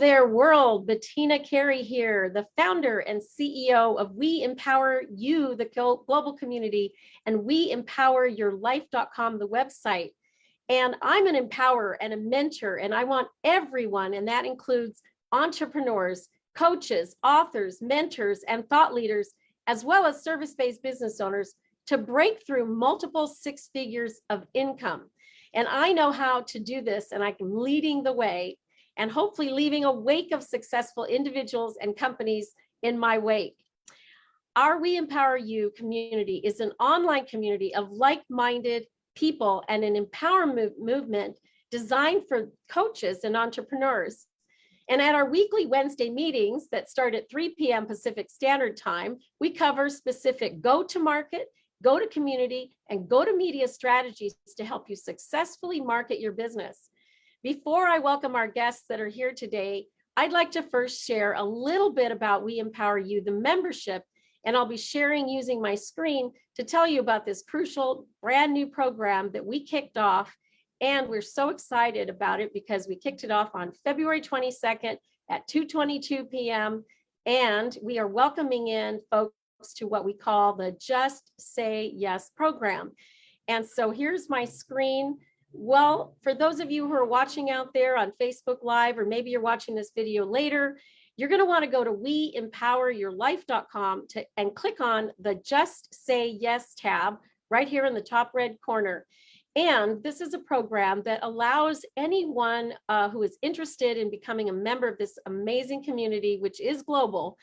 there, world. Bettina Carey here, the founder and CEO of We Empower You, the global community, and WeEmpowerYourLife.com, the website. And I'm an empowerer and a mentor, and I want everyone, and that includes entrepreneurs, coaches, authors, mentors, and thought leaders, as well as service-based business owners, to break through multiple six figures of income. And I know how to do this, and I'm leading the way, and hopefully leaving a wake of successful individuals and companies in my wake. Our We Empower You community is an online community of like-minded people and an empowerment movement designed for coaches and entrepreneurs. And at our weekly Wednesday meetings that start at 3 p.m. Pacific Standard Time, we cover specific go-to-market, go-to-community, and go-to-media strategies to help you successfully market your business. Before I welcome our guests that are here today, I'd like to first share a little bit about We Empower You, the membership, and I'll be sharing using my screen to tell you about this crucial brand new program that we kicked off. And we're so excited about it because we kicked it off on February 22nd at 2:22 p.m. And we are welcoming in folks to what we call the Just Say Yes program. And so here's my screen. Well, for those of you who are watching out there on Facebook Live, or maybe you're watching this video later, you're going to want to go to WeEmpowerYourLife.com and click on the Just Say Yes tab right here in the top red corner. And this is a program that allows anyone who is interested in becoming a member of this amazing community, which is global,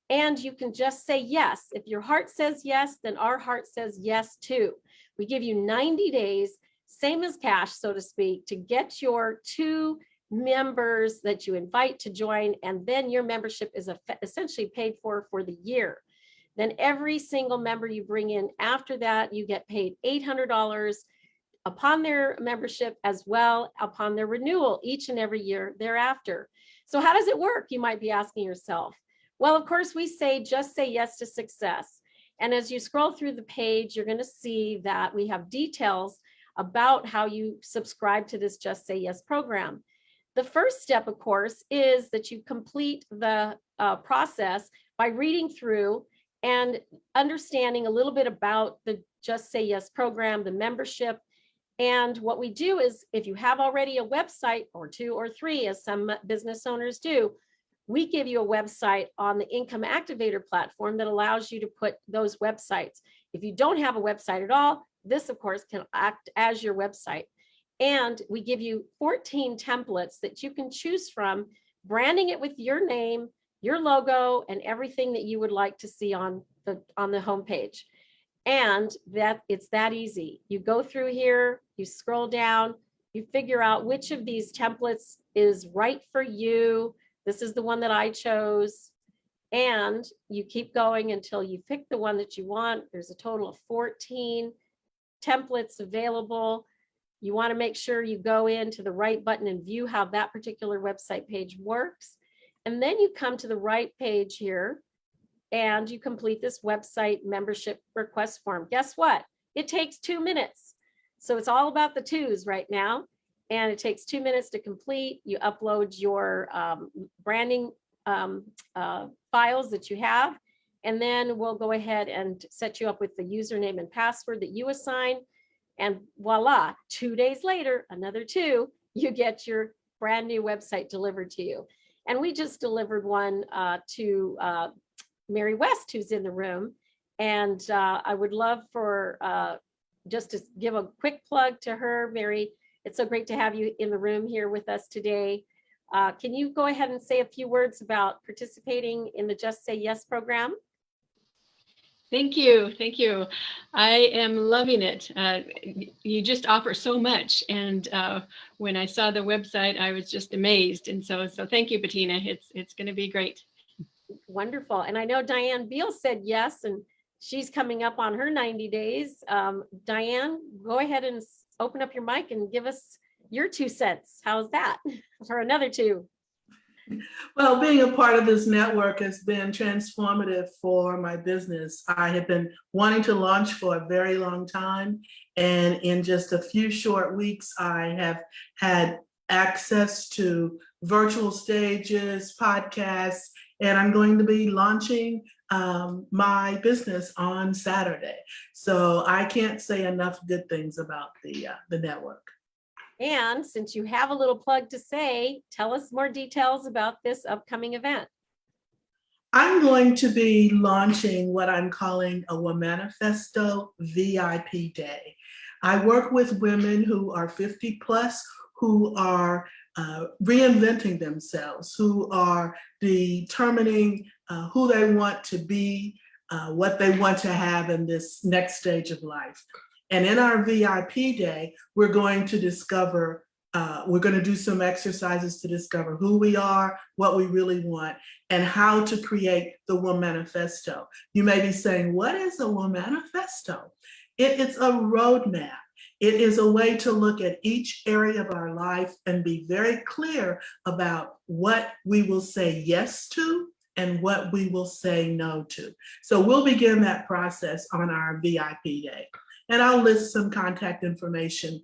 and you can just say yes. If your heart says yes, then our heart says yes too. We give you 90 days, same as cash, so to speak, to get your 2 members that you invite to join, and then your membership is essentially paid for the year. Then every single member you bring in after that, you get paid $800 upon their membership, as well upon their renewal each and every year thereafter. So how does it work, you might be asking yourself? Well, of course, we say just say yes to success. And as you scroll through the page, you're going to see that we have details about how you subscribe to this Just Say Yes program. The first step, of course, is that you complete the process by reading through and understanding a little bit about the Just Say Yes program, the membership. And what we do is, if you have already a website or 2 or 3, as some business owners do, we give you a website on the Income Activator platform that allows you to put those websites. If you don't have a website at all, this, of course, can act as your website. And we give you 14 templates that you can choose from, branding it with your name, your logo, and everything that you would like to see on the homepage. And that it's that easy. You go through here, you scroll down, you figure out which of these templates is right for you. This is the one that I chose. And you keep going until you pick the one that you want. There's a total of 14 templates available. You want to make sure you go into the right button and view how that particular website page works. And then you come to the right page here and you complete this website membership request form. Guess what? It takes 2 minutes. So it's all about the twos right now. And it takes 2 minutes to complete. You upload your branding files that you have, and then we'll go ahead and set you up with the username and password that you assign. And voila, 2 days later, another 2, you get your brand new website delivered to you. And we just delivered one to Mary West, who's in the room. And I would love for just to give a quick plug to her. Mary, it's so great to have you in the room here with us today. Can you go ahead and say a few words about participating in the Just Say Yes program? Thank you. Thank you. I am loving it. You just offer so much. And when I saw the website, I was just amazed. And so thank you, Bettina. It's going to be great. Wonderful. And I know Diane Beal said yes, and she's coming up on her 90 days. Diane, go ahead and open up your mic and give us your 2 cents. How's that for another 2? Well, being a part of this network has been transformative for my business. I have been wanting to launch for a very long time, and in just a few short weeks, I have had access to virtual stages, podcasts, and I'm going to be launching my business on Saturday. So I can't say enough good things about the network. And since you have a little plug to say, tell us more details about this upcoming event. I'm going to be launching what I'm calling a Womanifesto VIP Day. I work with women who are 50 plus, who are reinventing themselves, who are determining who they want to be, what they want to have in this next stage of life. And in our VIP Day, we're going to discover, we're going to do some exercises to discover who we are, what we really want, and how to create the Womanifesto. You may be saying, what is a Womanifesto? It's a roadmap. It is a way to look at each area of our life and be very clear about what we will say yes to and what we will say no to. So we'll begin that process on our VIP Day. And I'll list some contact information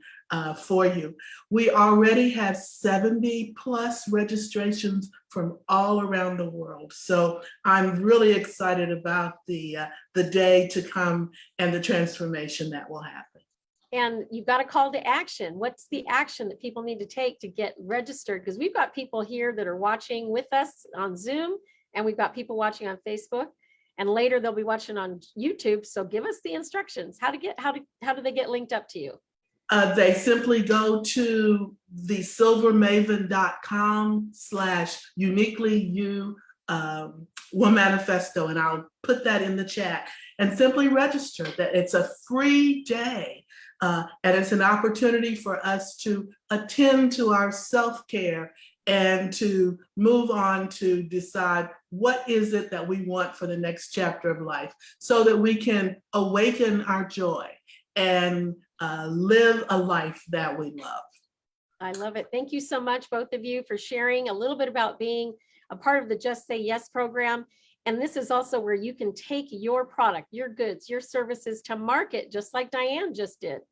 for you. We already have 70 plus registrations from all around the world. So I'm really excited about the day to come and the transformation that will happen. And you've got a call to action. What's the action that people need to take to get registered? Because we've got people here that are watching with us on Zoom, and we've got people watching on Facebook, and later they'll be watching on YouTube. So give us the instructions. How do they get linked up to you? They simply go to thesilvermaven.com/uniquelyyou Womanifesto, and I'll put that in the chat, and simply register. That it's a free day. And it's an opportunity for us to attend to our self-care and to move on to decide what is it that we want for the next chapter of life, so that we can awaken our joy and live a life that we love. I love it. Thank you so much, both of you, for sharing a little bit about being a part of the Just Say Yes program. And this is also where you can take your product, your goods, your services to market, just like Diane just did.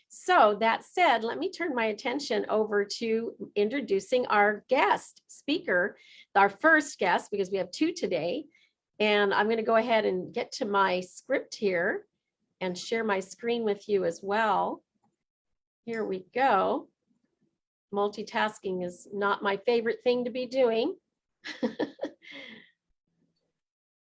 So that said, let me turn my attention over to introducing our guest speaker, our first guest, because we have two today. And I'm going to go ahead and get to my script here and share my screen with you as well. Here we go. Multitasking is not my favorite thing to be doing.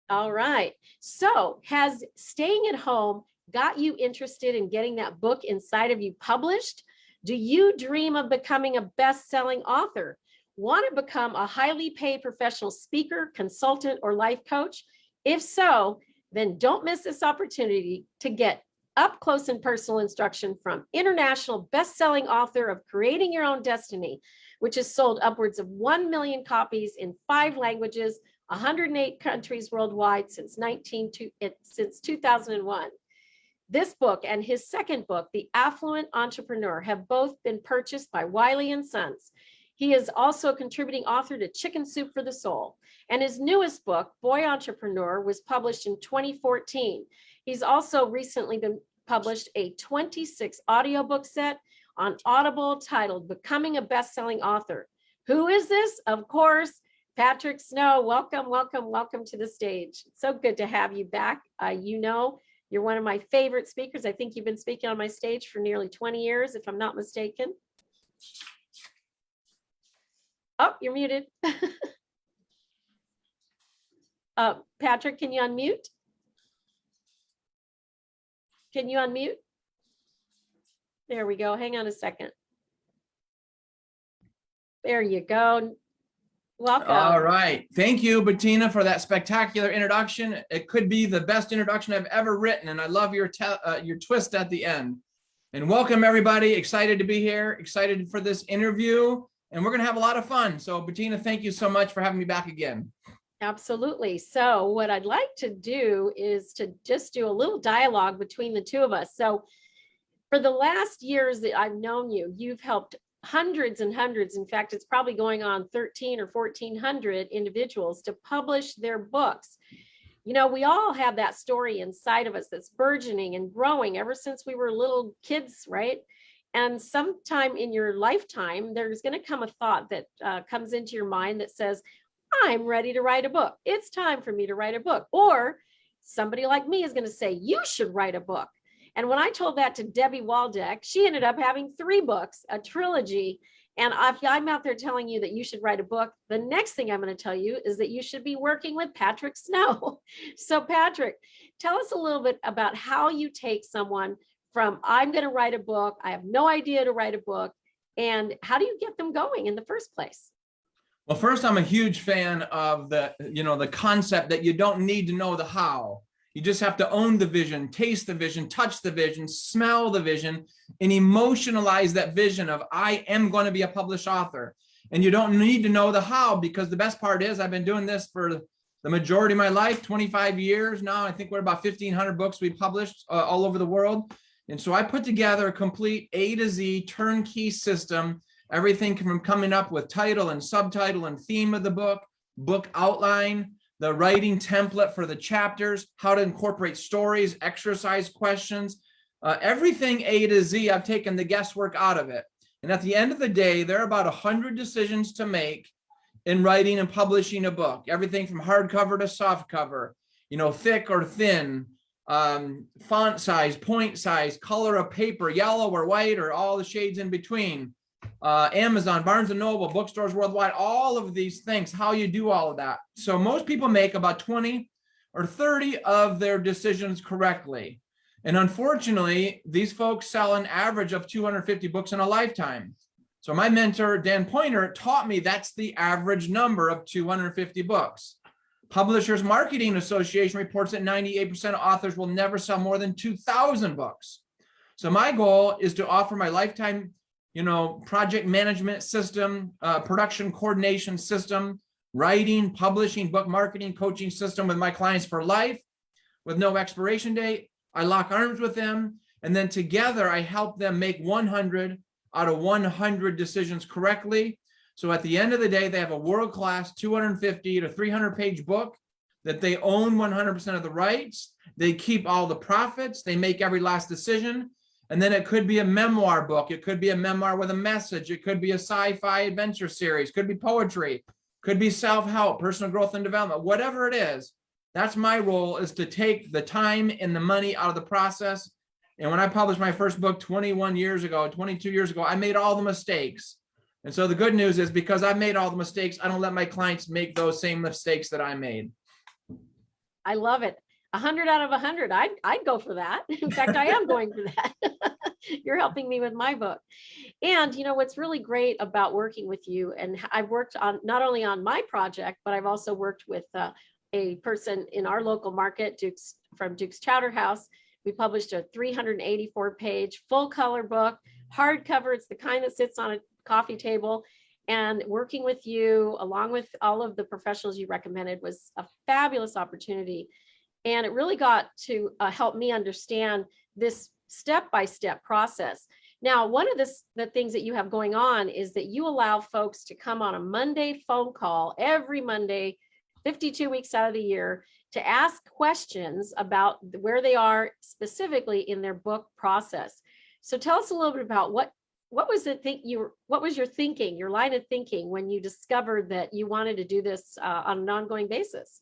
All right. So has staying at home got you interested in getting that book inside of you published? Do you dream of becoming a best-selling author? Want to become a highly paid professional speaker, consultant, or life coach? If so, then don't miss this opportunity to get up close and personal instruction from international best-selling author of Creating Your Own Destiny, which has sold upwards of 1 million copies in 5 languages, 108 countries worldwide since 2001. This book and his second book, The Affluent Entrepreneur, have both been purchased by Wiley & Sons. He is also a contributing author to Chicken Soup for the Soul. And his newest book, Boy Entrepreneur, was published in 2014. He's also recently been published a 26 audiobook set on Audible titled Becoming a Best-Selling Author. Who is this? Of course, Patrick Snow. Welcome, welcome, welcome to the stage. It's so good to have you back. You're one of my favorite speakers. I think you've been speaking on my stage for nearly 20 years, if I'm not mistaken. Oh, you're muted. Patrick, can you unmute? Can you unmute? There we go. Hang on a second. There you go. Welcome. All right. Thank you, Bettina, for that spectacular introduction. It could be the best introduction I've ever written, and I love your twist at the end. And welcome, everybody. Excited to be here. Excited for this interview, and we're going to have a lot of fun. So, Bettina, thank you so much for having me back again. Absolutely. So what I'd like to do is to just do a little dialogue between the two of us. So for the last years that I've known you, you've helped hundreds and hundreds. In fact, it's probably going on 13 or 1400 individuals to publish their books. You know, we all have that story inside of us that's burgeoning and growing ever since we were little kids, right? And sometime in your lifetime, there's going to come a thought that comes into your mind that says, I'm ready to write a book. It's time for me to write a book. Or somebody like me is going to say, you should write a book. And when I told that to Debbie Waldeck, she ended up having 3 books, a trilogy. And if I'm out there telling you that you should write a book, the next thing I'm going to tell you is that you should be working with Patrick Snow. So Patrick, tell us a little bit about how you take someone from, I'm going to write a book, I have no idea to write a book, and how do you get them going in the first place? Well, first, I'm a huge fan of the concept that you don't need to know the how. You just have to own the vision, taste the vision, touch the vision, smell the vision, and emotionalize that vision of, I am going to be a published author. And you don't need to know the how, because the best part is I've been doing this for the majority of my life, 25 years now. I think we're about 1,500 books we published all over the world. And so I put together a complete A to Z turnkey system, everything from coming up with title and subtitle and theme of the book outline, the writing template for the chapters, how to incorporate stories, exercise questions, everything A to Z. I've taken the guesswork out of it. And at the end of the day, there are about 100 decisions to make in writing and publishing a book. Everything from hardcover to softcover, thick or thin, font size, point size, color of paper, yellow or white, or all the shades in between. Amazon, Barnes & Noble, bookstores worldwide, all of these things, how you do all of that. So most people make about 20 or 30 of their decisions correctly. And unfortunately, these folks sell an average of 250 books in a lifetime. So my mentor, Dan Poynter, taught me that's the average number of 250 books. Publishers Marketing Association reports that 98% of authors will never sell more than 2,000 books. So my goal is to offer my lifetime project management system, production coordination system, writing, publishing, book marketing, coaching system with my clients for life with no expiration date. I lock arms with them, and then together I help them make 100 out of 100 decisions correctly. So at the end of the day, they have a world-class 250 to 300-page book that they own 100% of the rights. They keep all the profits. They make every last decision. And then it could be a memoir book. It could be a memoir with a message. It could be a sci-fi adventure series. Could be poetry. Could be self-help, personal growth and development, whatever it is. That's my role, is to take the time and the money out of the process. And when I published my first book 22 years ago, I made all the mistakes. And so the good news is, because I made all the mistakes, I don't let my clients make those same mistakes that I made. I love it. 100 out of 100. I'd go for that. In fact, I am going for that. You're helping me with my book. And what's really great about working with you, and I've worked on not only on my project, but I've also worked with a person in our local market, from Duke's Chowder House. We published a 384-page full color book, hardcover. It's the kind that sits on a coffee table. And working with you, along with all of the professionals you recommended, was a fabulous opportunity. And it really got to help me understand this step-by-step process. Now, one of the things that you have going on is that you allow folks to come on a Monday phone call every Monday, 52 weeks out of the year, to ask questions about where they are specifically in their book process. So tell us a little bit about what was your thinking, your line of thinking, when you discovered that you wanted to do this on an ongoing basis?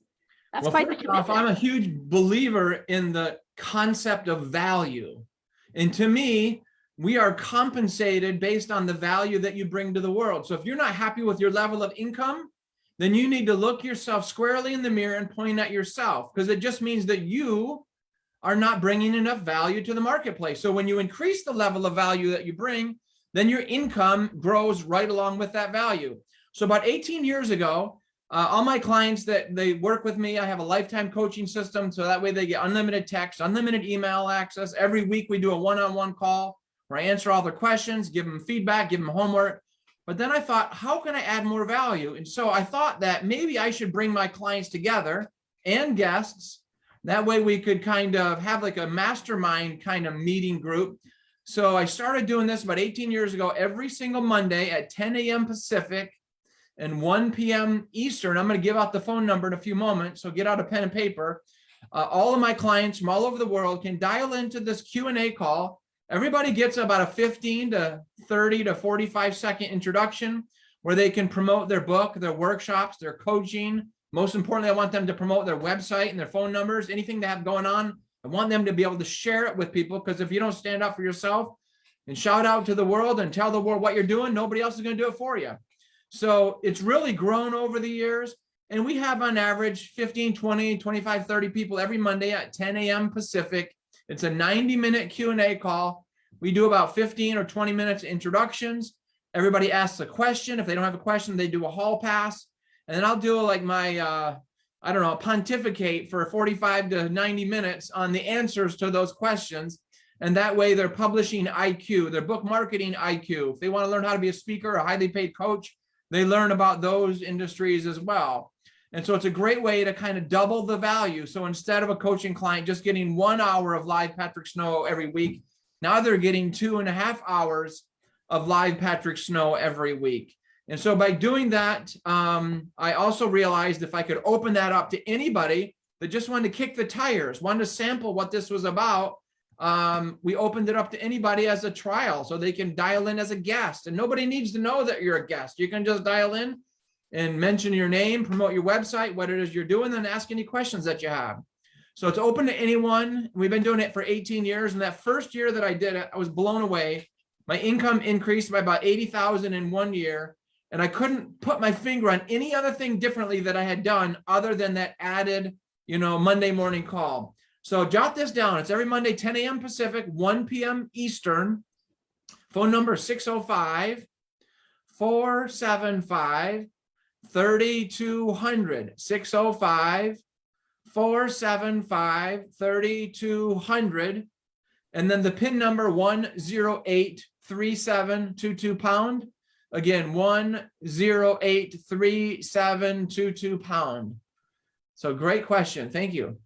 That's quite the commitment. I'm a huge believer in the concept of value. And to me, we are compensated based on the value that you bring to the world. So if you're not happy with your level of income, then you need to look yourself squarely in the mirror and point at yourself, because it just means that you are not bringing enough value to the marketplace. So when you increase the level of value that you bring, then your income grows right along with that value. So about 18 years ago, all my clients that they work with me, I have a lifetime coaching system. So that way they get unlimited text, unlimited email access. Every week we do a one-on-one call where I answer all their questions, give them feedback, give them homework. But then I thought, how can I add more value? And so I thought that maybe I should bring my clients together and guests. That way we could kind of have like a mastermind kind of meeting group. So I started doing this about 18 years ago, every single Monday at 10 a.m. Pacific and 1 p.m. Eastern. I'm going to give out the phone number in a few moments, so get out a pen and paper. All of my clients from all over the world can dial into this Q&A call, Everybody gets about a 15 to 30 to 45-second introduction where they can promote their book, their workshops, their coaching. Most importantly, I want them to promote their website and their phone numbers, anything they have going on. I want them to be able to share it with people, because if you don't stand up for yourself and shout out to the world and tell the world what you're doing, nobody else is going to do it for you. So it's really grown over the years. And we have on average 15, 20, 25, 30 people every Monday at 10 a.m. Pacific. It's a 90-minute Q&A call. We do about 15 or 20 minutes introductions. Everybody asks a question. If they don't have a question, they do a hall pass. And then I'll do like my, I don't know, pontificate for 45 to 90 minutes on the answers to those questions. And that way they're publishing IQ, their book marketing IQ. If they want to learn how to be a speaker, a highly paid coach, they learn about those industries as well. And so it's a great way to kind of double the value. So instead of a coaching client just getting 1 hour of live Patrick Snow every week, now they're getting 2.5 hours of live Patrick Snow every week. And so by doing that, I also realized if I could open that up to anybody that just wanted to kick the tires, wanted to sample what this was about, we opened it up to anybody as a trial so they can dial in as a guest. And nobody needs to know that you're a guest. You can just dial in and mention your name, promote your website, what it is you're doing, and ask any questions that you have. So it's open to anyone. We've been doing it for 18 years. And that first year that I did it, I was blown away. My income increased by about 80,000 in 1 year. And I couldn't put my finger on any other thing differently that I had done other than that added, Monday morning call. So jot this down. It's every Monday, 10 a.m. Pacific, 1 p.m. Eastern. Phone number 605-475-3200. 605-475-3200. And then the PIN number 1083722#. Again, 1083722#. So great question. Thank you.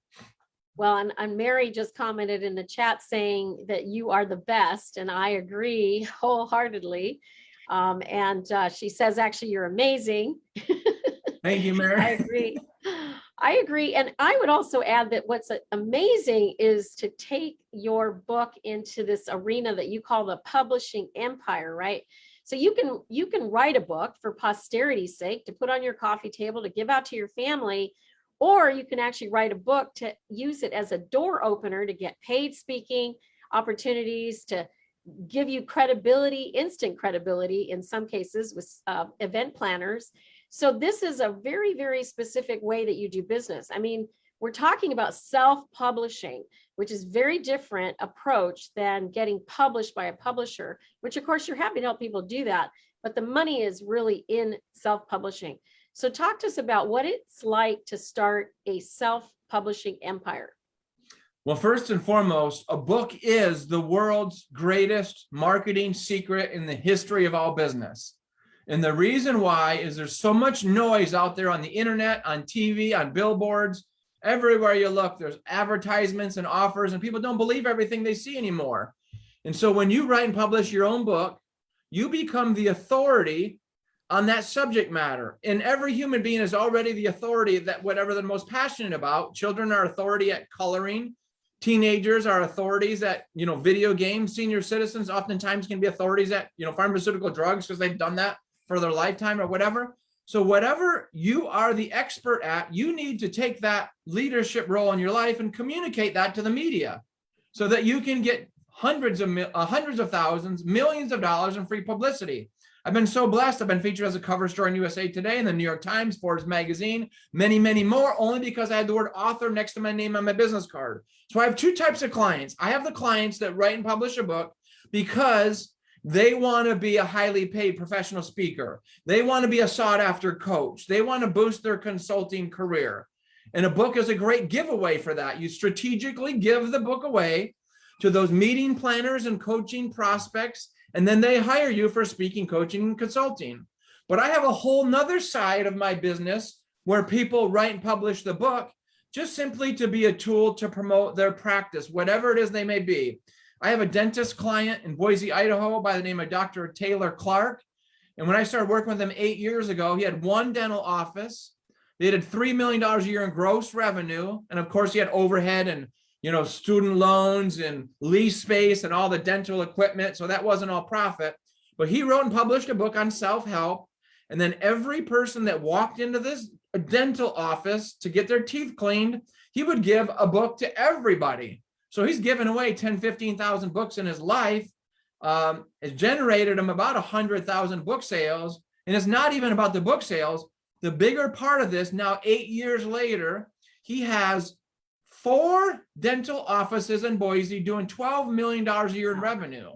Well, and Mary just commented in the chat saying that you are the best, and I agree wholeheartedly. She says, actually, you're amazing. Thank you, Mary. I agree. I agree. And I would also add that what's amazing is to take your book into this arena that you call the publishing empire, right? So you can write a book for posterity's sake, to put on your coffee table, to give out to your family, or you can actually write a book to use it as a door opener to get paid speaking opportunities, to give you credibility, instant credibility in some cases with event planners. So this is a very, very specific way that you do business. I mean, we're talking about self-publishing, which is very different approach than getting published by a publisher, which of course you're happy to help people do that, but the money is really in self-publishing. So talk to us about what it's like to start a self-publishing empire. Well, first and foremost, a book is the world's greatest marketing secret in the history of all business. And the reason why is there's so much noise out there on the internet, on TV, on billboards. Everywhere you look, there's advertisements and offers, and people don't believe everything they see anymore. And so when you write and publish your own book, you become the authority on that subject matter. And every human being is already the authority that whatever they're most passionate about. Children are authority at coloring. Teenagers are authorities at, video games. Senior citizens oftentimes can be authorities at, pharmaceutical drugs because they've done that for their lifetime or whatever. So whatever you are the expert at, you need to take that leadership role in your life and communicate that to the media so that you can get hundreds of thousands, millions of dollars in free publicity. I've been so blessed. I've been featured as a cover story in USA Today and the New York Times, Forbes magazine, many, many more, only because I had the word author next to my name on my business card. So I have two types of clients. I have the clients that write and publish a book because they want to be a highly paid professional speaker. They want to be a sought after coach. They want to boost their consulting career. And a book is a great giveaway for that. You strategically give the book away to those meeting planners and coaching prospects, and then they hire you for speaking, coaching, and consulting. But I have a whole nother side of my business where people write and publish the book just simply to be a tool to promote their practice, whatever it is they may be. I have a dentist client in Boise, Idaho by the name of Dr. Taylor Clark. And when I started working with him 8 years ago, he had one dental office. They did $3 million a year in gross revenue. And of course, he had overhead and student loans and lease space and all the dental equipment. So that wasn't all profit. But he wrote and published a book on self-help. And then every person that walked into this dental office to get their teeth cleaned, he would give a book to everybody. So he's given away 10, 15,000 books in his life. It generated him about 100,000 book sales. And it's not even about the book sales. The bigger part of this, now 8 years later, he has 4 dental offices in Boise doing $12 million a year in revenue.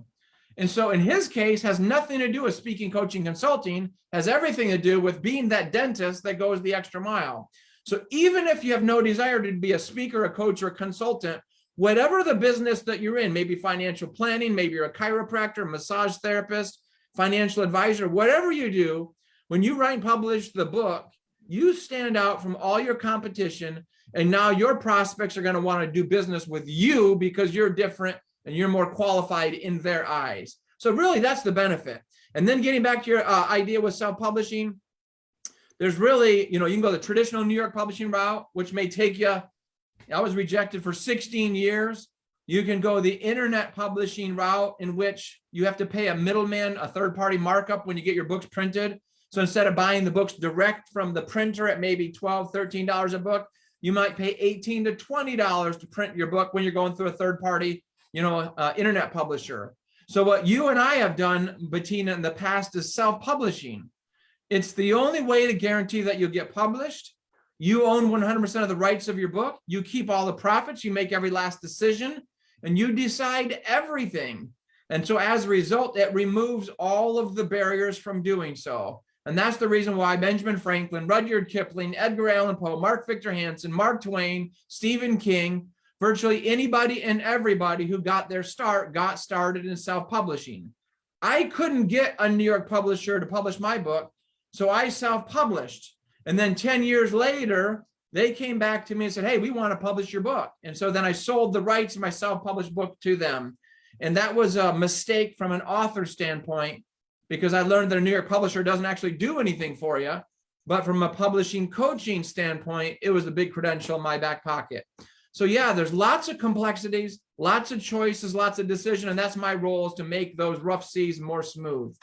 And so in his case, has nothing to do with speaking, coaching, consulting, has everything to do with being that dentist that goes the extra mile. So even if you have no desire to be a speaker, a coach, or a consultant, whatever the business that you're in, maybe financial planning, maybe you're a chiropractor, massage therapist, financial advisor, whatever you do, when you write and publish the book, you stand out from all your competition. And now your prospects are going to want to do business with you because you're different and you're more qualified in their eyes. So really, that's the benefit. And then getting back to your idea with self-publishing, there's really, you can go the traditional New York publishing route, which may take you, I was rejected for 16 years. You can go the internet publishing route, in which you have to pay a middleman, a third-party markup when you get your books printed. So instead of buying the books direct from the printer at maybe $12, $13 a book, you might pay $18 to $20 to print your book when you're going through a third-party, internet publisher. So what you and I have done, Bettina, in the past is self-publishing. It's the only way to guarantee that you'll get published. You own 100% of the rights of your book. You keep all the profits. You make every last decision, and you decide everything. And so as a result, it removes all of the barriers from doing so. And that's the reason why Benjamin Franklin, Rudyard Kipling, Edgar Allan Poe, Mark Victor Hansen, Mark Twain, Stephen King, virtually anybody and everybody who got their start got started in self-publishing. I couldn't get a New York publisher to publish my book, so I self-published. And then 10 years later, they came back to me and said, hey, we want to publish your book. And so then I sold the rights of my self-published book to them. And that was a mistake from an author standpoint, because I learned that a New York publisher doesn't actually do anything for you. But from a publishing coaching standpoint, it was a big credential in my back pocket. So yeah, there's lots of complexities, lots of choices, lots of decision. And that's my role, is to make those rough seas more smooth.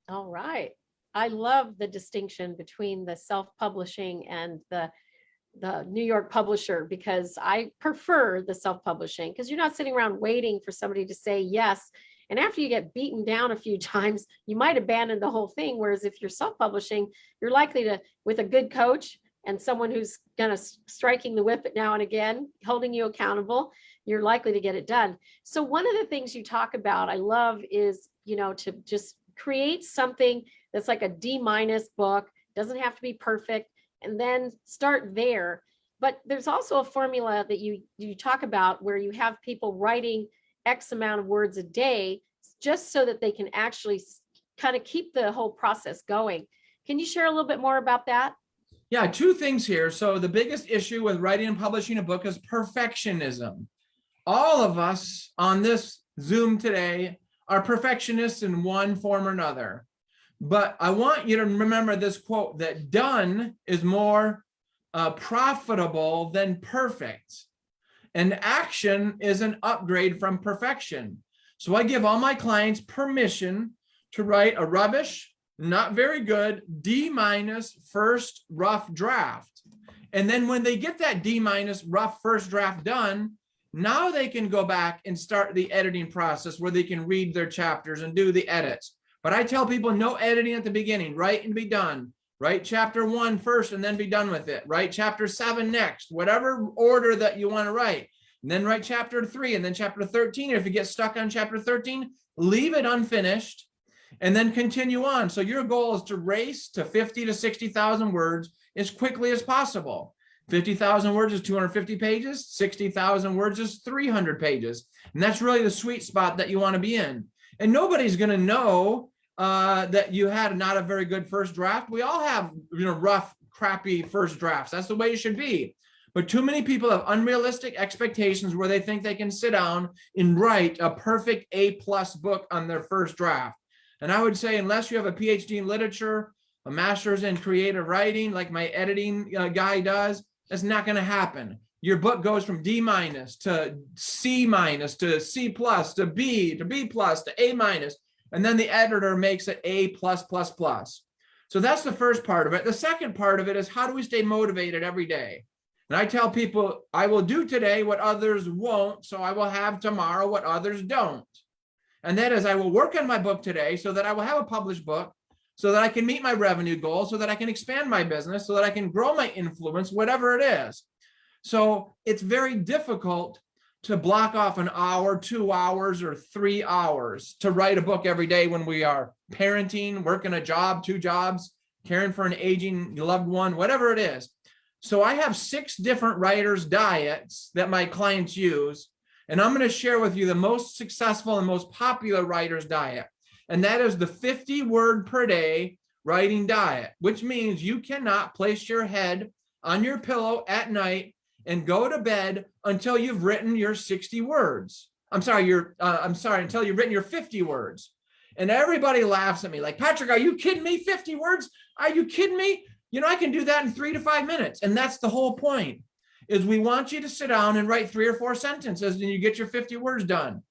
All right. I love the distinction between the self-publishing and the New York publisher, because I prefer the self-publishing, because you're not sitting around waiting for somebody to say yes. And after you get beaten down a few times, you might abandon the whole thing. Whereas if you're self-publishing, you're likely to, with a good coach and someone who's kind of striking the whip now and again, holding you accountable, you're likely to get it done. So one of the things you talk about, I love, is, to just create something that's like a D- book, doesn't have to be perfect, and then start there. But there's also a formula that you talk about where you have people writing X amount of words a day, just so that they can actually kind of keep the whole process going. Can you share a little bit more about that? Yeah, 2 things here. So the biggest issue with writing and publishing a book is perfectionism. All of us on this Zoom today are perfectionists in one form or another. But I want you to remember this quote, that done is more profitable than perfect. And action is an upgrade from perfection. So I give all my clients permission to write a rubbish, not very good, D- first rough draft. And then when they get that D- rough first draft done, now they can go back and start the editing process, where they can read their chapters and do the edits. But I tell people, no editing at the beginning, write and be done. Write chapter 1 first and then be done with it. Write chapter 7 next, whatever order that you want to write. And then write chapter 3 and then chapter 13. If you get stuck on chapter 13, leave it unfinished and then continue on. So your goal is to race to 50 to 60,000 words as quickly as possible. 50,000 words is 250 pages. 60,000 words is 300 pages. And that's really the sweet spot that you want to be in. And nobody's going to know that you had not a very good first draft. We all have, rough, crappy first drafts. That's the way it should be. But too many people have unrealistic expectations where they think they can sit down and write a perfect A+ book on their first draft. And I would say, unless you have a PhD in literature, a master's in creative writing, like my editing guy does, that's not going to happen. your book goes from D- to C- to C+ to B+ to A-, and then the editor makes it A+++. So that's the first part of it. The second part of it is, how do we stay motivated every day? And I tell people, I will do today what others won't, so I will have tomorrow what others don't. And that is, I will work on my book today so that I will have a published book, so that I can meet my revenue goal, so that I can expand my business, so that I can grow my influence, whatever it is. So it's very difficult to block off an hour, 2 hours, or 3 hours to write a book every day when we are parenting, working a job, 2 jobs, caring for an aging loved one, whatever it is. So I have 6 different writers' diets that my clients use, and I'm going to share with you the most successful and most popular writer's diet. And that is the 50 word per day writing diet, which means you cannot place your head on your pillow at night and go to bed until you've written your 60 words. Until you've written your 50 words. And everybody laughs at me like, Patrick, are you kidding me? 50 words? Are you kidding me? You know, I can do that in 3 to 5 minutes. And that's the whole point, is we want you to sit down and write 3 or 4 sentences and you get your 50 words done.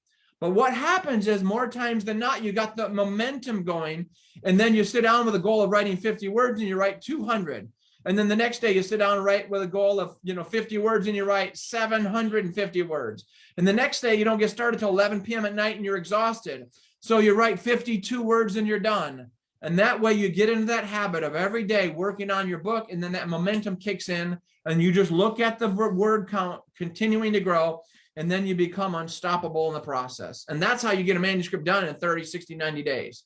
But what happens is, more times than not, you got the momentum going, and then you sit down with a goal of writing 50 words and you write 200. And then the next day you sit down and write with a goal of 50 words and you write 750 words. And the next day you don't get started till 11 p.m. at night and you're exhausted. So you write 52 words and you're done. And that way you get into that habit of every day working on your book, and then that momentum kicks in and you just look at the word count continuing to grow, and then you become unstoppable in the process. And that's how you get a manuscript done in 30, 60, 90 days.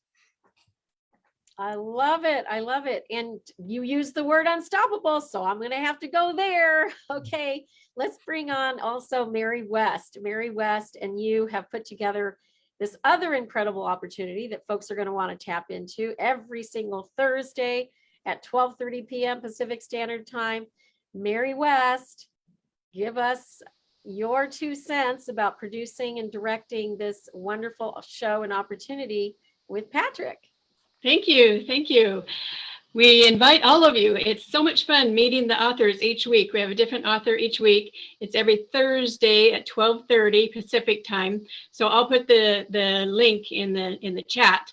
I love it. I love it. And you use the word unstoppable, so I'm going to have to go there. Okay, let's bring on also Mary West. Mary West and you have put together this other incredible opportunity that folks are going to want to tap into every single Thursday at 12:30 p.m. Pacific Standard Time. Mary West, give us your 2 cents about producing and directing this wonderful show and opportunity with Patrick. Thank you. Thank you. We invite all of you. It's so much fun meeting the authors each week. We have a different author each week. It's every Thursday at 12:30 Pacific time. So I'll put the link in the chat.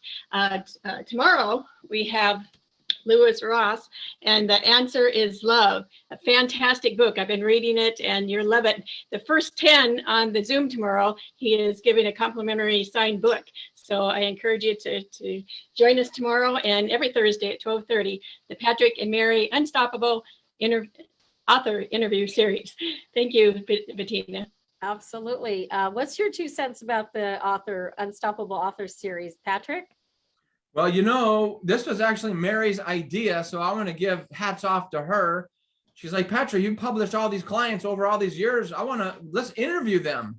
Tomorrow we have Lewis Ross, and the answer is love. A fantastic book. I've been reading it and you'll love it. The first 10 on the Zoom tomorrow, he is giving a complimentary signed book. So I encourage you to join us tomorrow and every Thursday at 12:30, the Patrick and Mary Unstoppable author interview series. Thank you, Bettina. Absolutely. What's your 2 cents about the Unstoppable Author series, Patrick? Well, this was actually Mary's idea, so I want to give hats off to her. She's like, Patrick, you published all these clients over all these years. Let's interview them.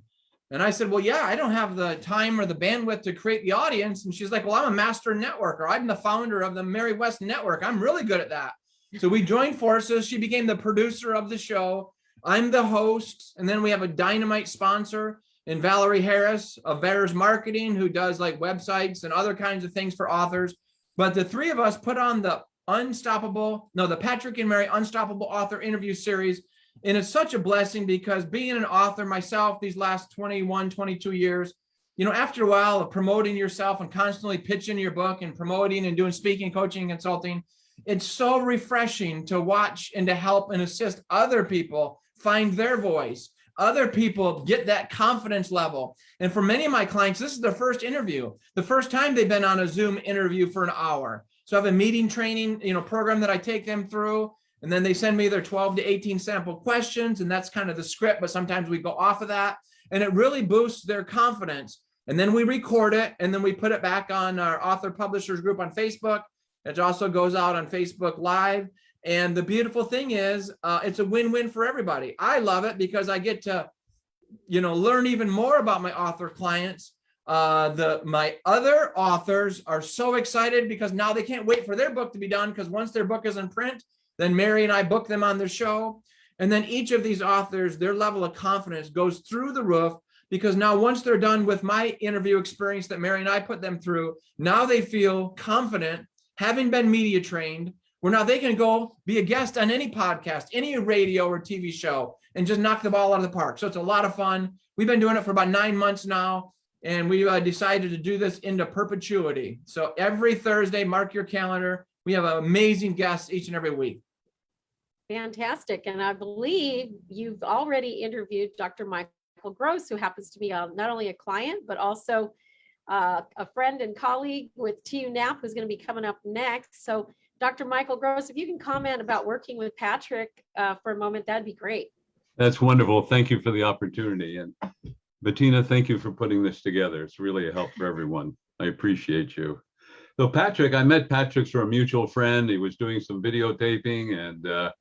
And I said, well, yeah, I don't have the time or the bandwidth to create the audience. And she's like, well, I'm a master networker. I'm the founder of the Mary West Network. I'm really good at that. So we joined forces. She became the producer of the show. I'm the host. And then we have a dynamite sponsor in Valerie Harris of Bears Marketing, who does like websites and other kinds of things for authors. But the 3 of us put on the Patrick and Mary Unstoppable Author Interview Series. And it's such a blessing, because being an author myself these last 21, 22 years, after a while of promoting yourself and constantly pitching your book and promoting and doing speaking, coaching, consulting, it's so refreshing to watch and to help and assist other people find their voice. Other people get that confidence level. And for many of my clients, this is their first interview, the first time they've been on a Zoom interview for an hour. So I have a meeting training, program that I take them through. And then they send me their 12 to 18 sample questions. And that's kind of the script, but sometimes we go off of that. And it really boosts their confidence. And then we record it, and then we put it back on our author publishers group on Facebook. It also goes out on Facebook Live. And the beautiful thing is, it's a win-win for everybody. I love it because I get to, learn even more about my author clients. My other authors are so excited because now they can't wait for their book to be done, because once their book is in print, then Mary and I book them on the show. And then each of these authors, their level of confidence goes through the roof, because now once they're done with my interview experience that Mary and I put them through, now they feel confident, having been media trained, where now they can go be a guest on any podcast, any radio or TV show, and just knock the ball out of the park. So it's a lot of fun. We've been doing it for about 9 months now, and we decided to do this into perpetuity. So every Thursday, mark your calendar. We have amazing guests each and every week. Fantastic. And I believe you've already interviewed Dr. Michael Gross, who happens to be not only a client, but also a friend and colleague with TU NAP, who's going to be coming up next. So Dr. Michael Gross, if you can comment about working with Patrick for a moment, that'd be great. That's wonderful. Thank you for the opportunity. And Bettina, thank you for putting this together. It's really a help for everyone. I appreciate you. So Patrick, I met Patrick through a mutual friend. He was doing some videotaping, and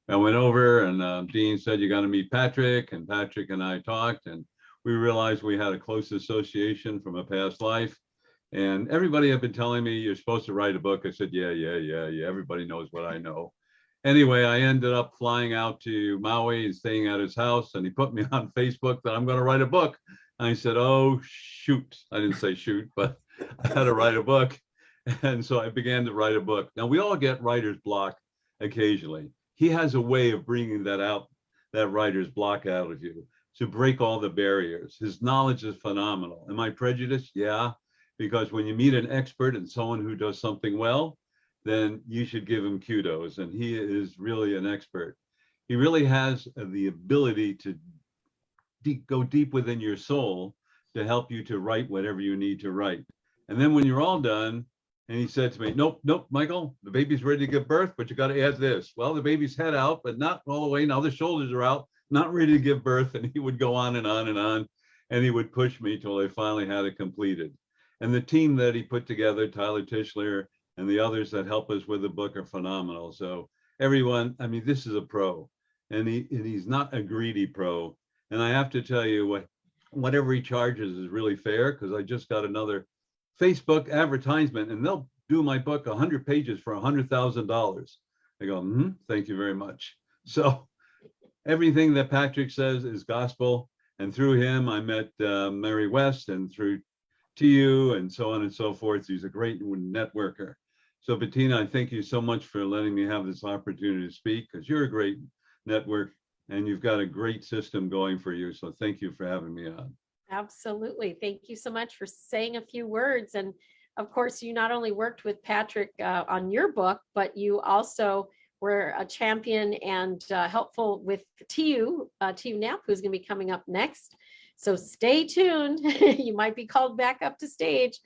I went over, and Dean said, you got to meet Patrick. And Patrick and I talked, and we realized we had a close association from a past life. And everybody had been telling me, you're supposed to write a book. I said, yeah. Everybody knows what I know. Anyway, I ended up flying out to Maui and staying at his house, and he put me on Facebook that I'm going to write a book. And I said, oh, shoot. I didn't say shoot, but I had to write a book. And so I began to write a book. Now, we all get writer's block occasionally. He has a way of bringing that out, that writer's block out of you, to break all the barriers. His knowledge is phenomenal. Am I prejudiced? Yeah, because when you meet an expert and someone who does something well, then you should give him kudos. And he is really an expert. He really has the ability to go deep within your soul to help you to write whatever you need to write. And then when you're all done, and he said to me, nope, Michael, the baby's ready to give birth, but you got to add this. Well, the baby's head out, but not all the way. Now the shoulders are out, not ready to give birth. And he would go on and on and on. And he would push me till I finally had it completed. And the team that he put together, Tyler Tischler, and the others that help us with the book are phenomenal. So everyone, I mean, this is a pro, and he's not a greedy pro. And I have to tell you, whatever he charges is really fair, because I just got another Facebook advertisement, and they'll do my book 100 pages for $100,000. I go, thank you very much. So everything that Patrick says is gospel. And through him, I met Mary West, and through TU and so on and so forth. He's a great networker. So Bettina, I thank you so much for letting me have this opportunity to speak, because you're a great network and you've got a great system going for you. So thank you for having me on. Absolutely. Thank you so much for saying a few words. And of course, you not only worked with Patrick on your book, but you also were a champion and helpful with TU NAP, who's going to be coming up next. So stay tuned. You might be called back up to stage.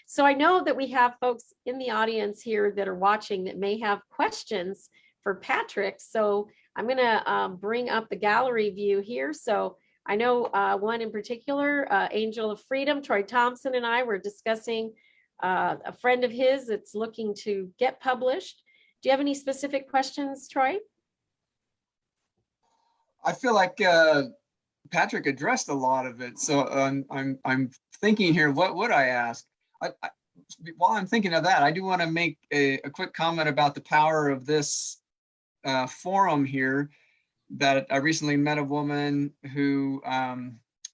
So I know that we have folks in the audience here that are watching that may have questions for Patrick. So I'm going to bring up the gallery view here. So I know one in particular, Angel of Freedom, Troy Thompson and I were discussing a friend of his that's looking to get published. Do you have any specific questions, Troy? I feel like Patrick addressed a lot of it. So I'm thinking here, what would I ask? While I'm thinking of that, I do want to make a quick comment about the power of this forum here. That I recently met a woman who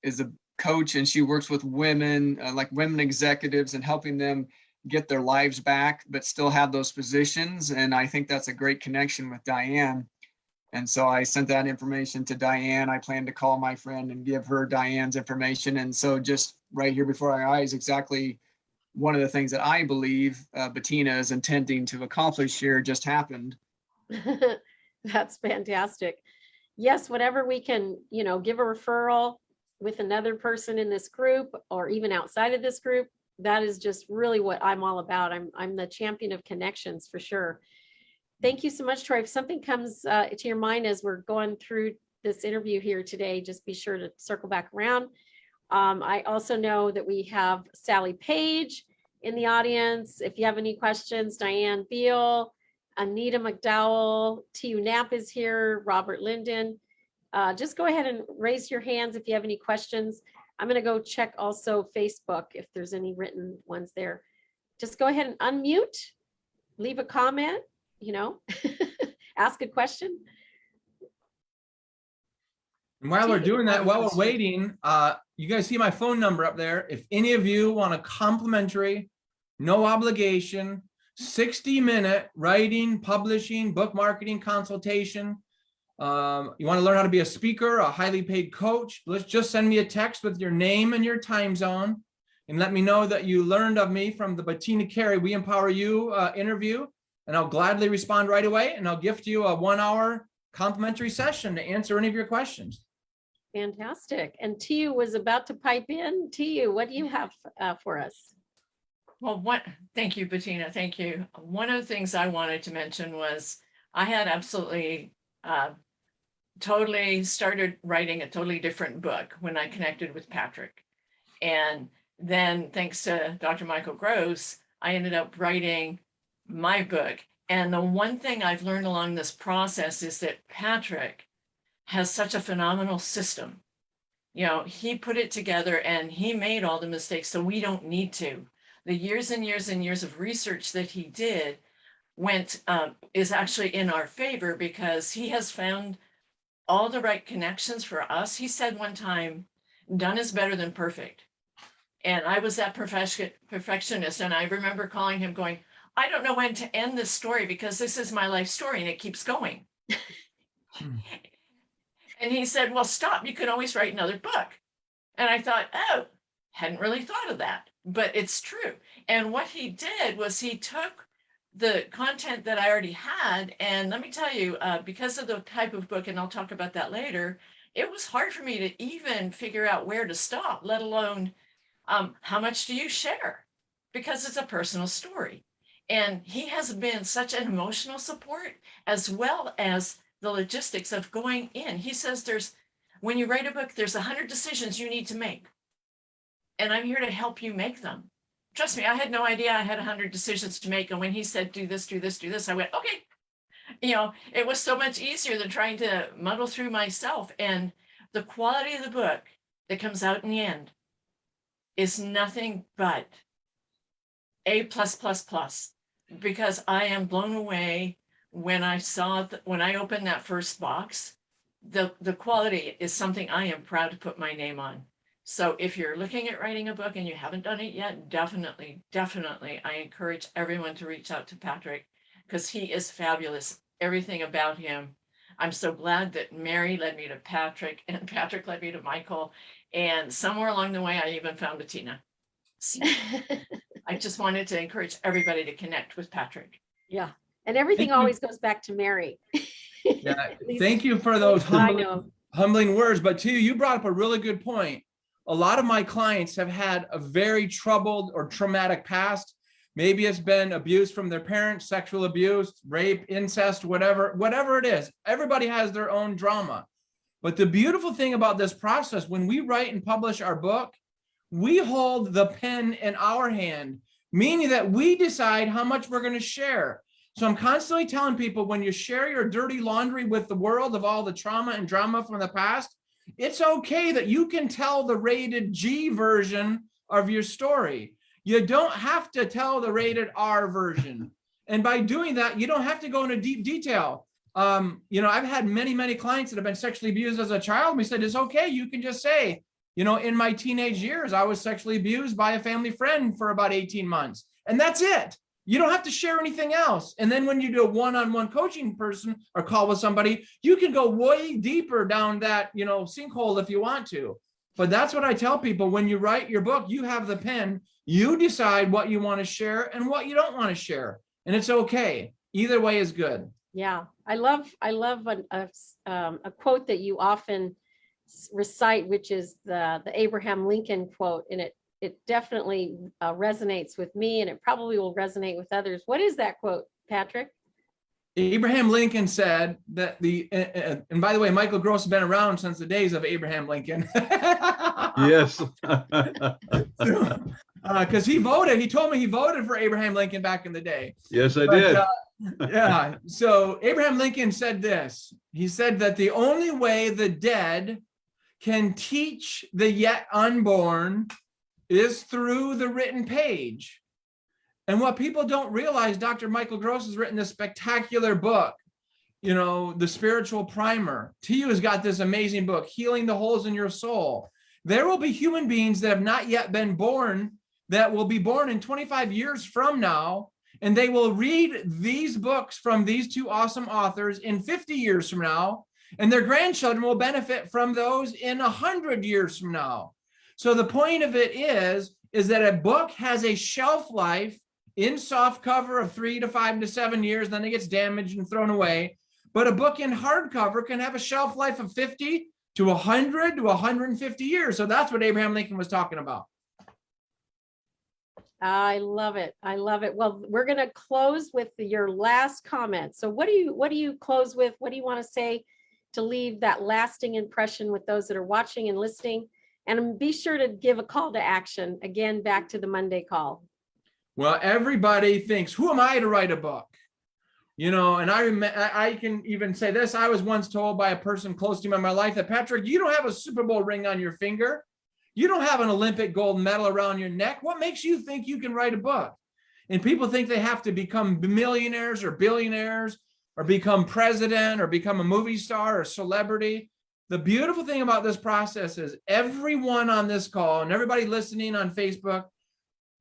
is a coach, and she works with women, like women executives, and helping them get their lives back, but still have those positions. And I think that's a great connection with Diane. And so I sent that information to Diane. I plan to call my friend and give her Diane's information. And so just right here before our eyes, exactly one of the things that I believe Bettina is intending to accomplish here just happened. That's fantastic. Yes, whatever we can, give a referral with another person in this group or even outside of this group, that is just really what I'm all about. I'm the champion of connections for sure. Thank you so much, Troy. If something comes to your mind as we're going through this interview here today, just be sure to circle back around. I also know that we have Sally Page in the audience. If you have any questions, Diane Beal, Anita McDowell, TU NAP is here, Robert Linden. Just go ahead and raise your hands if you have any questions. I'm going to go check also Facebook if there's any written ones there. Just go ahead and unmute, leave a comment, ask a question. And while we're doing that, while we're waiting, you guys see my phone number up there. If any of you want a complimentary, no obligation 60-minute writing, publishing, book marketing consultation. You want to learn how to be a speaker, a highly paid coach? Let's just send me a text with your name and your time zone and let me know that you learned of me from the Bettina Carey We Empower You interview, and I'll gladly respond right away, and I'll gift you a 1-hour complimentary session to answer any of your questions. Fantastic. And Tiu was about to pipe in. Tiu, what do you have for us? Well, thank you, Bettina. Thank you. One of the things I wanted to mention was I had absolutely totally started writing a totally different book when I connected with Patrick. And then thanks to Dr. Michael Gross, I ended up writing my book. And the one thing I've learned along this process is that Patrick has such a phenomenal system. You know, he put it together and he made all the mistakes, so we don't need to. The years and years and years of research that he did is actually in our favor because he has found all the right connections for us. He said one time, done is better than perfect. And I was that perfectionist. And I remember calling him going, I don't know when to end this story because this is my life story and it keeps going. And he said, well, stop. You can always write another book. And I thought, oh, hadn't really thought of that, but it's true. And what he did was he took the content that I already had. And let me tell you, because of the type of book, and I'll talk about that later, it was hard for me to even figure out where to stop, let alone how much do you share? Because it's a personal story. And he has been such an emotional support as well as the logistics of going in. He says when you write a book, there's 100 decisions you need to make. And I'm here to help you make them. Trust me, I had no idea I had 100 decisions to make. And when he said, do this, do this, do this, I went, okay. You know, it was so much easier than trying to muddle through myself. And the quality of the book that comes out in the end is nothing but A+++, because I am blown away when I when I opened that first box. The quality is something I am proud to put my name on. So if you're looking at writing a book and you haven't done it yet, definitely, I encourage everyone to reach out to Patrick because he is fabulous. Everything about him. I'm so glad that Mary led me to Patrick and Patrick led me to Michael. And somewhere along the way, I even found Bettina. So I just wanted to encourage everybody to connect with Patrick. Yeah. And everything always goes back to Mary. Yeah, thank you for those I know. humbling words. But too, you brought up a really good point. A lot of my clients have had a very troubled or traumatic past. Maybe it's been abuse from their parents, sexual abuse, rape, incest, whatever it is. Everybody has their own drama. But the beautiful thing about this process, when we write and publish our book, we hold the pen in our hand, meaning that we decide how much we're going to share. So I'm constantly telling people, when you share your dirty laundry with the world of all the trauma and drama from the past, it's okay that you can tell the rated G version of your story. You don't have to tell the rated R version. And by doing that, you don't have to go into deep detail. You know, I've had many clients that have been sexually abused as a child. We said, it's okay. You can just say, you know, in my teenage years, I was sexually abused by a family friend for about 18 months. And that's it. You don't have to share anything else. And then when you do a one-on-one coaching person or call with somebody, you can go way deeper down that, you know, sinkhole if you want to. But that's what I tell people. When you write your book, you have the pen. You decide what you want to share and what you don't want to share. And it's okay. Either way is good. Yeah, I love a quote that you often recite, which is the Abraham Lincoln quote, and it definitely resonates with me, and it probably will resonate with others. What is that quote, Patrick? Abraham Lincoln said that and by the way, Michael Gross has been around since the days of Abraham Lincoln. Yes. Because he told me he voted for Abraham Lincoln back in the day. Yes, I did. Yeah. So Abraham Lincoln said this. He said that the only way the dead can teach the yet unborn is through the written page. And what people don't realize, Dr. Michael Gross has written this spectacular book, you know, The Spiritual Primer. Tiu has got this amazing book, Healing the Holes in Your Soul. There will be human beings that have not yet been born, that will be born in 25 years from now. and they will read these books from these two awesome authors in 50 years from now, and their grandchildren will benefit from those in 100 years from now. So the point of it is that a book has a shelf life in soft cover of 3 to 5 to 7 years, then it gets damaged and thrown away. But a book in hardcover can have a shelf life of 50 to 100 to 150 years. So that's what Abraham Lincoln was talking about. I love it. I love it. Well, we're going to close with your last comment. So what do you close with? What do you want to say to leave that lasting impression with those that are watching and listening? And be sure to give a call to action. Again, back to the Monday call. Well, everybody thinks, who am I to write a book? You know, and I can even say this. I was once told by a person close to me in my life that, Patrick, you don't have a Super Bowl ring on your finger. You don't have an Olympic gold medal around your neck. What makes you think you can write a book? And people think they have to become millionaires or billionaires or become president or become a movie star or celebrity. The beautiful thing about this process is everyone on this call and everybody listening on Facebook,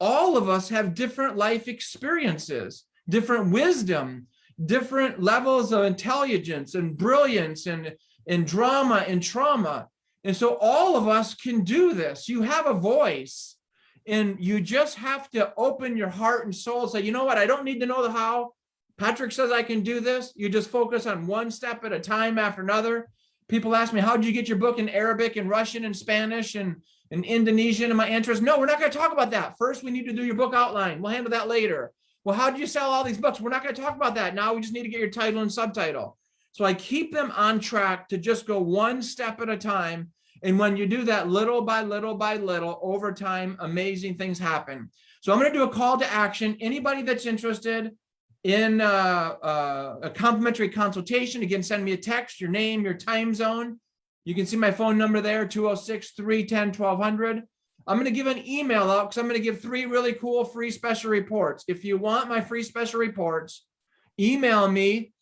all of us have different life experiences, different wisdom, different levels of intelligence and brilliance and drama and trauma. And so all of us can do this. You have a voice, and you just have to open your heart and soul and say, you know what? I don't need to know the how. Patrick says I can do this. You just focus on one step at a time after another. People ask me, how did you get your book in Arabic and Russian and Spanish and Indonesian? And my answer is, no, we're not going to talk about that. First, we need to do your book outline. We'll handle that later. Well, how did you sell all these books? We're not going to talk about that. Now we just need to get your title and subtitle. So I keep them on track to just go one step at a time. And when you do that little by little by little, over time, amazing things happen. So I'm going to do a call to action. Anybody that's interested in a complimentary consultation, again, send me a text, your name, your time zone. You can see my phone number there, 206-310-1200. I'm going to give an email out because I'm going to give 3 really cool free special reports. If you want my free special reports, email me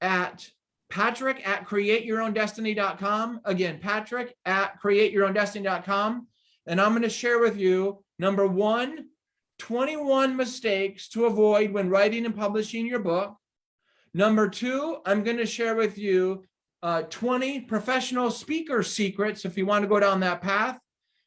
at patrick@createyourowndestiny.com. Again, patrick@createyourowndestiny.com. And I'm going to share with you, number 1, 21 mistakes to avoid when writing and publishing your book. Number 2, I'm going to share with you 20 professional speaker secrets if you want to go down that path.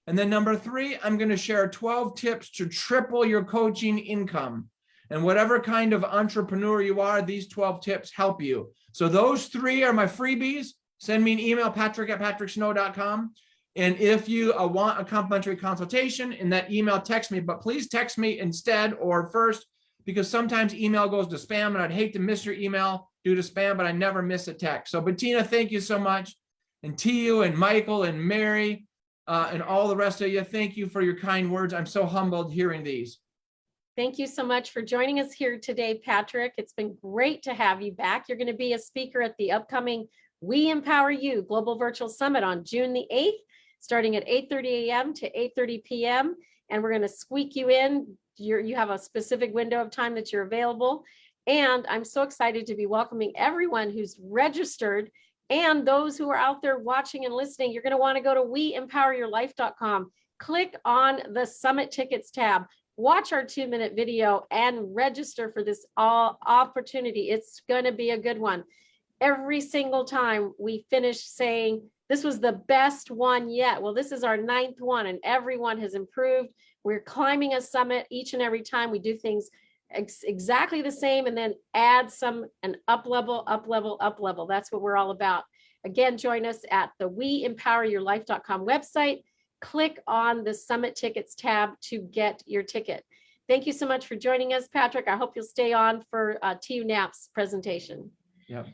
And then number 3, I'm going to share 12 tips to triple your coaching income. And whatever kind of entrepreneur you are, these 12 tips help you. So those 3 are my freebies. Send me an email, patrick@patricksnow.com. And if you want a complimentary consultation, in that email, text me. But please text me instead or first, because sometimes email goes to spam, and I'd hate to miss your email due to spam, but I never miss a text. So Bettina, thank you so much. And to you and Michael and Mary and all the rest of you, thank you for your kind words. I'm so humbled hearing these. Thank you so much for joining us here today, Patrick. It's been great to have you back. You're going to be a speaker at the upcoming We Empower You Global Virtual Summit on June the 8th, starting at 8:30 a.m. to 8:30 p.m. And we're going to squeak you in. You have a specific window of time that you're available. And I'm so excited to be welcoming everyone who's registered and those who are out there watching and listening. You're going to want to go to weempoweryourlife.com, click on the Summit Tickets tab, watch our 2-minute video, and register for this opportunity. It's going to be a good one. Every single time we finish saying, this was the best one yet. Well, this is our 9th one, and everyone has improved. We're climbing a summit each and every time. We do things exactly the same and then add an up level. That's what we're all about. Again, join us at the weempoweryourlife.com website. Click on the Summit Tickets tab to get your ticket. Thank you so much for joining us, Patrick. I hope you'll stay on for TU Knapp's presentation. Yep.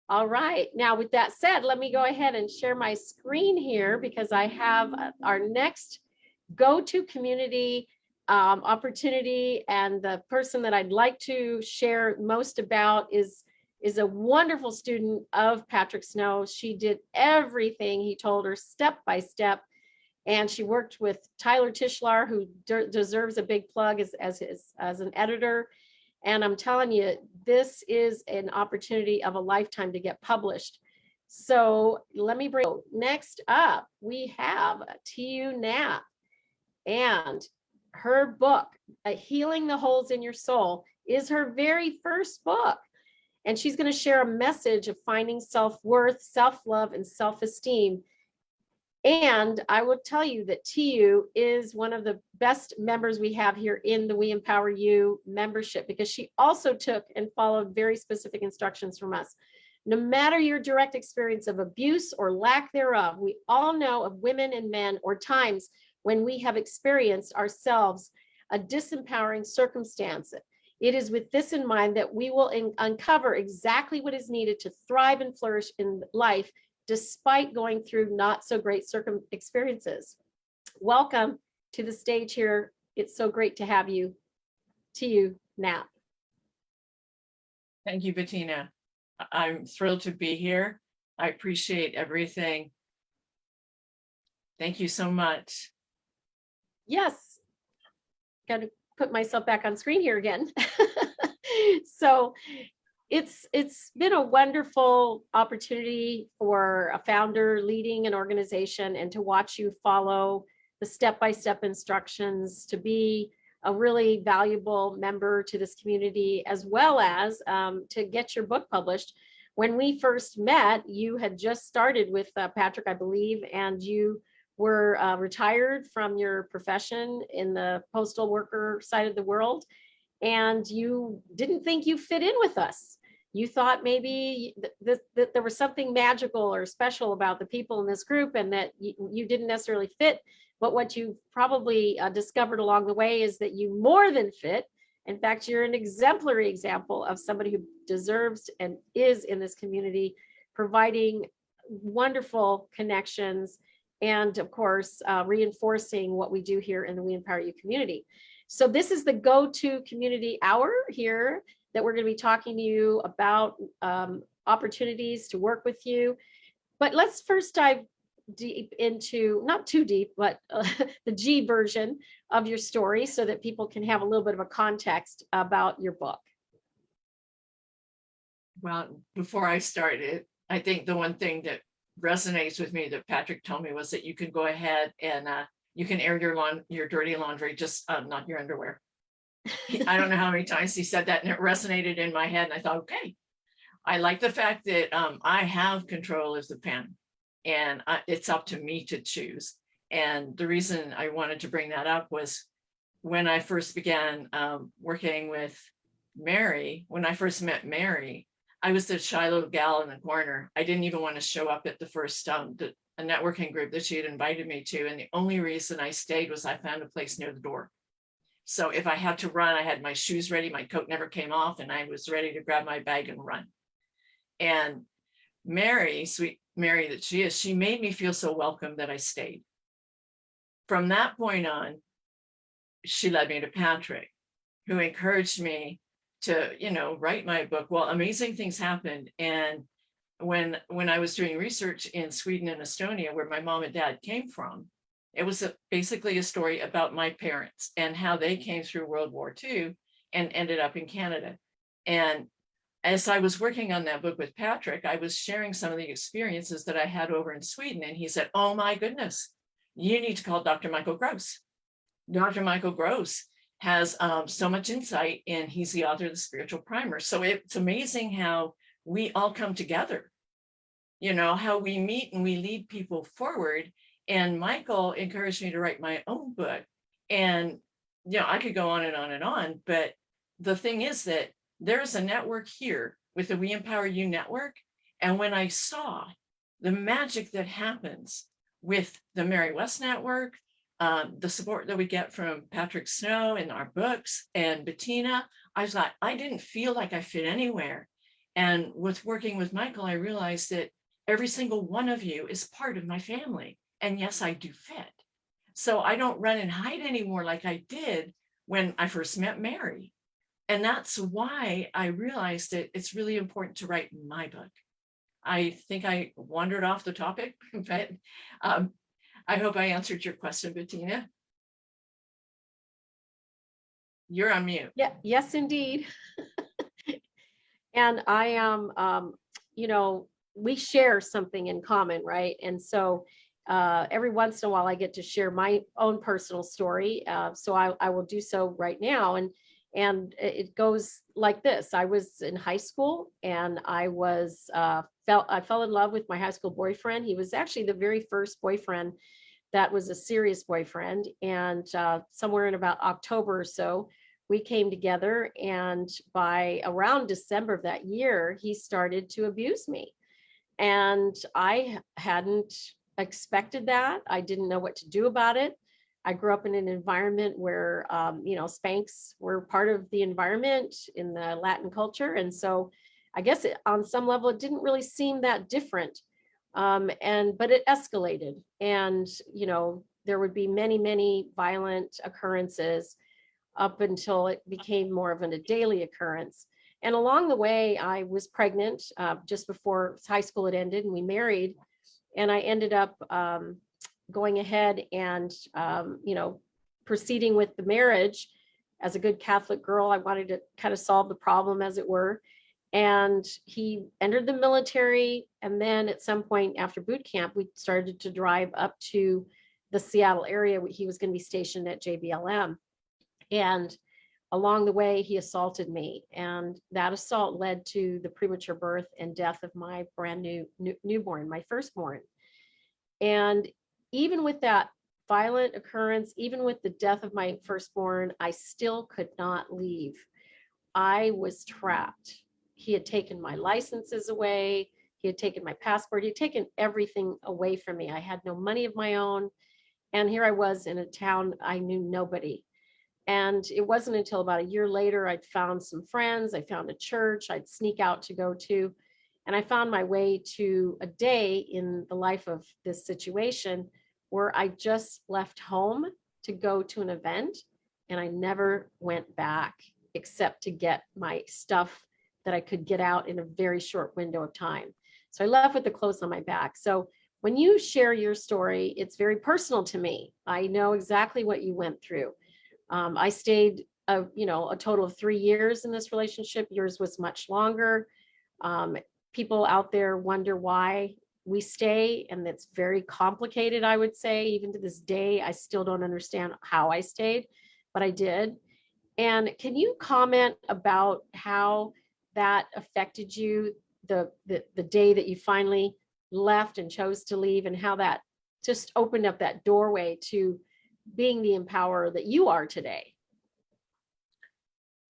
All right. Now, with that said, let me go ahead and share my screen here because I have our next go-to community opportunity, and the person that I'd like to share most about is a wonderful student of Patrick Snow. She did everything he told her step by step, and she worked with Tyler Tischler, who deserves a big plug as an editor. And I'm telling you, this is an opportunity of a lifetime to get published. So let me bring, next up, we have TU Knapp, and her book, Healing the Holes in Your Soul, is her very first book. And she's going to share a message of finding self-worth, self-love, and self-esteem. And I will tell you that TU is one of the best members we have here in the We Empower You membership, because she also took and followed very specific instructions from us. No matter your direct experience of abuse or lack thereof, we all know of women and men or times when we have experienced ourselves a disempowering circumstance. It is with this in mind that we will uncover exactly what is needed to thrive and flourish in life, despite going through not so great experiences. Welcome to the stage here. It's so great to have you. To you, Nat. Thank you, Bettina. I'm thrilled to be here. I appreciate everything. Thank you so much. Yes. Got to put myself back on screen here again. So it's been a wonderful opportunity for a founder leading an organization and to watch you follow the step-by-step instructions to be a really valuable member to this community, as well as to get your book published. When we first met, you had just started with Patrick, I believe, and you were retired from your profession in the postal worker side of the world, and you didn't think you fit in with us. You thought maybe that there was something magical or special about the people in this group and that you didn't necessarily fit. But what you probably discovered along the way is that you more than fit. In fact, you're an exemplary example of somebody who deserves and is in this community, providing wonderful connections and, of course, reinforcing what we do here in the We Empower You community. So this is the go-to community hour here that we're going to be talking to you about opportunities to work with you. But let's first dive deep into, not too deep, but the G version of your story so that people can have a little bit of a context about your book. Well, before I started, I think the one thing that resonates with me that Patrick told me was that you can go ahead and you can air your dirty laundry, just not your underwear. I don't know how many times he said that, and it resonated in my head. And I thought, okay, I like the fact that I have control of the pen, and it's up to me to choose. And the reason I wanted to bring that up was when I first began working with Mary, when I first met Mary, I was the shy little gal in the corner. I didn't even want to show up at the first a networking group that she had invited me to. And the only reason I stayed was I found a place near the door. So if I had to run, I had my shoes ready, my coat never came off, and I was ready to grab my bag and run. And Mary, sweet Mary that she is, she made me feel so welcome that I stayed. From that point on, she led me to Patrick, who encouraged me to, write my book. Well, amazing things happened. And when I was doing research in Sweden and Estonia, where my mom and dad came from, it was basically a story about my parents and how they came through World War II and ended up in Canada. And as I was working on that book with Patrick, I was sharing some of the experiences that I had over in Sweden. And he said, oh my goodness, you need to call Dr. Michael Gross. Dr. Michael Gross has so much insight, and he's the author of the Spiritual Primer. So it's amazing how we all come together, how we meet and we lead people forward. And Michael encouraged me to write my own book. And, I could go on and on and on, but the thing is that there's a network here with the We Empower You network. And when I saw the magic that happens with the Mary West network, the support that we get from Patrick Snow in our books and Bettina, I thought, I didn't feel like I fit anywhere. And with working with Michael, I realized that every single one of you is part of my family. And yes, I do fit. So I don't run and hide anymore like I did when I first met Mary. And that's why I realized that it's really important to write my book. I think I wandered off the topic, but I hope I answered your question, Bettina. You're on mute. Yeah, yes, indeed. And I am, we share something in common, right? And so every once in a while I get to share my own personal story. So I will do so right now. And it goes like this. I was in high school and I fell in love with my high school boyfriend. He was actually the very first boyfriend that was a serious boyfriend. And somewhere in about October or so, we came together, and by around December of that year, he started to abuse me. And I hadn't expected that. I didn't know what to do about it. I grew up in an environment where, spanks were part of the environment in the Latin culture. And so I guess on some level, it didn't really seem that different. But it escalated. And, there would be many, many violent occurrences up until it became more of a daily occurrence. And along the way, I was pregnant just before high school had ended, and we married. And I ended up going ahead and, proceeding with the marriage. As a good Catholic girl, I wanted to kind of solve the problem, as it were. And he entered the military. And then at some point after boot camp, we started to drive up to the Seattle area. He was going to be stationed at JBLM. And along the way, he assaulted me. And that assault led to the premature birth and death of my brand new newborn, my firstborn. And even with that violent occurrence, even with the death of my firstborn, I still could not leave. I was trapped. He had taken my licenses away. He had taken my passport. He had taken everything away from me. I had no money of my own. And here I was in a town I knew nobody. And it wasn't until about a year later, I'd found some friends. I found a church I'd sneak out to go to. And I found my way to a day in the life of this situation where I just left home to go to an event. And I never went back except to get my stuff that I could get out in a very short window of time. So I left with the clothes on my back. So when you share your story, it's very personal to me. I know exactly what you went through. I stayed, a total of 3 years in this relationship. Yours was much longer. People out there wonder why we stay, and it's very complicated, I would say. Even to this day, I still don't understand how I stayed, but I did. And can you comment about how that affected you, the day that you finally left and chose to leave, and how that just opened up that doorway to being the empowerer that you are today?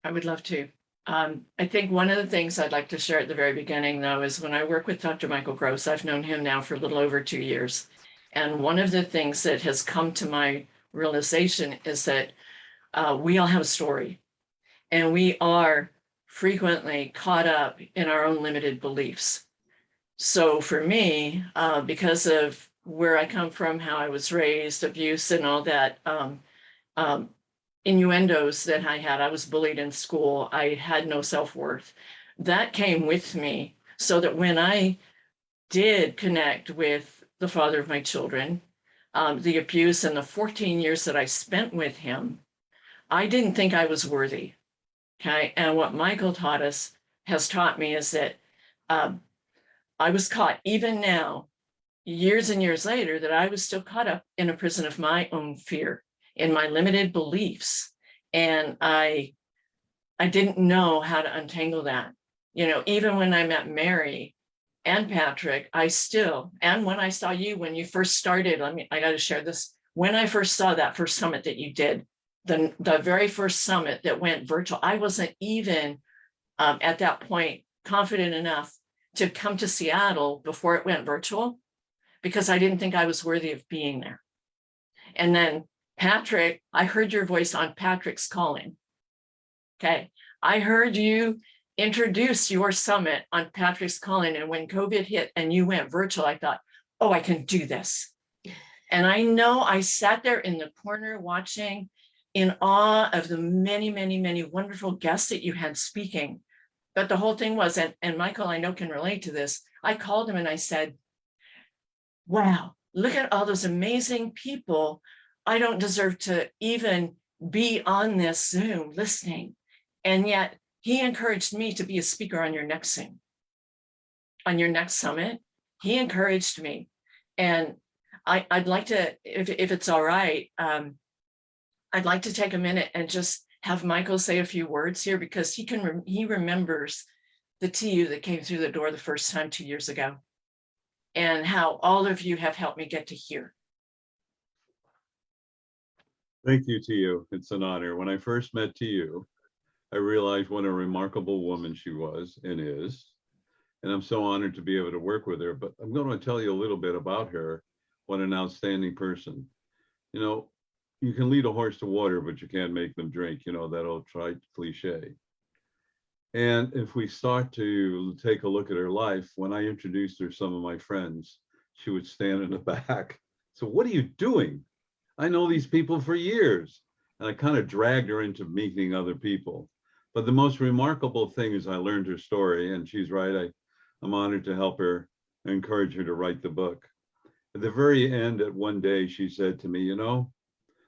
I would love to. I think one of the things I'd like to share at the very beginning, though, is when I work with Dr. Michael Gross. I've known him now for a little over 2 years. And one of the things that has come to my realization is that we all have a story, and we are frequently caught up in our own limited beliefs. So for me, because of where I come from, how I was raised, abuse and all that, innuendos that I had, I was bullied in school, I had no self-worth. That came with me, so that when I did connect with the father of my children, the abuse and the 14 years that I spent with him, I didn't think I was worthy. Okay. And what Michael has taught me is that I was caught, even now, years and years later, that I was still caught up in a prison of my own fear, in my limited beliefs. And I didn't know how to untangle that. Even when I met Mary and Patrick, and when I saw you, when you first started, I got to share this. When I first saw that first summit that you did, the very first summit that went virtual, I wasn't even at that point confident enough to come to Seattle before it went virtual, because I didn't think I was worthy of being there. And then Patrick, I heard your voice on Patrick's Calling. Okay. I heard you introduce your summit on Patrick's Calling. And when COVID hit and you went virtual, I thought, oh, I can do this. And I know I sat there in the corner watching, in awe of the many, many, many wonderful guests that you had speaking. But the whole thing was, and Michael, I know, can relate to this. I called him and I said, wow, look at all those amazing people. I don't deserve to even be on this Zoom listening. And yet he encouraged me to be a speaker on your next Zoom, on your next summit. He encouraged me. And I'd like to, if it's all right, I'd like to take a minute and just have Michael say a few words here because he remembers the TU that came through the door the first time 2 years ago, and how all of you have helped me get to here. Thank you, TU. It's an honor. When I first met TU, I realized what a remarkable woman she was and is. And I'm so honored to be able to work with her. But I'm going to tell you a little bit about her. What an outstanding person. You know, you can lead a horse to water, but you can't make them drink. You know, that old trite cliche. And if we start to take a look at her life, when I introduced her to some of my friends, she would stand in the back. So what are you doing? I know these people for years. And I kind of dragged her into meeting other people. But the most remarkable thing is I learned her story, and she's right. I'm honored to help her, encourage her to write the book. At the very end, at one day, she said to me, you know,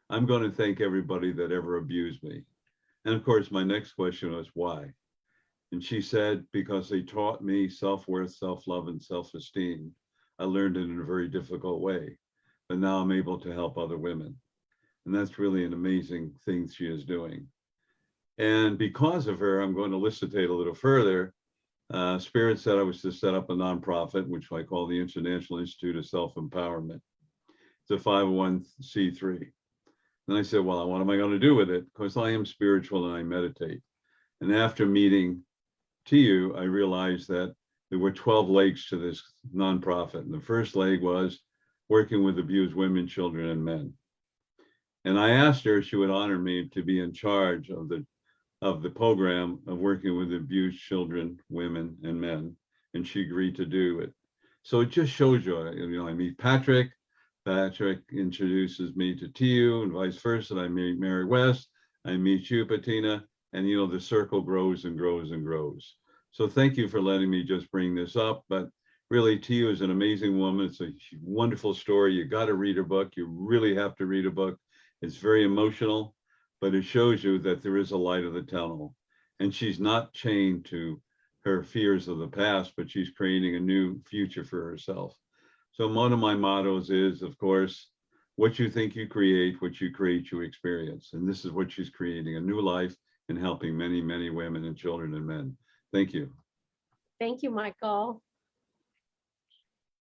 I'm going to thank everybody that ever abused me. And of course, my next question was why? And she said, because they taught me self-worth, self-love, and self-esteem. I learned it in a very difficult way, but now I'm able to help other women. And that's really an amazing thing she is doing. And because of her, I'm going to elicitate a little further. Spirit said I was to set up a nonprofit, which I call the International Institute of Self-Empowerment. It's a 501c3. And I said, well, what am I going to do with it? Because I am spiritual and I meditate. And after meeting TU, I realized that there were 12 legs to this nonprofit. And the first leg was working with abused women, children, and men. And I asked her if she would honor me to be in charge of the program of working with abused children, women, and men. And she agreed to do it. So it just shows you, I meet Patrick. Patrick introduces me to TU and vice versa. I meet Mary West. I meet you, Bettina. And, the circle grows and grows and grows. So thank you for letting me just bring this up. But really, TU is an amazing woman. It's a wonderful story. You got to read her book. You really have to read a book. It's very emotional, but it shows you that there is a light of the tunnel. And she's not chained to her fears of the past, but she's creating a new future for herself. So one of my mottos is, of course, what you think you create, what you create, you experience. And this is what she's creating, a new life and helping many, many women and children and men. Thank you. Thank you, Michael.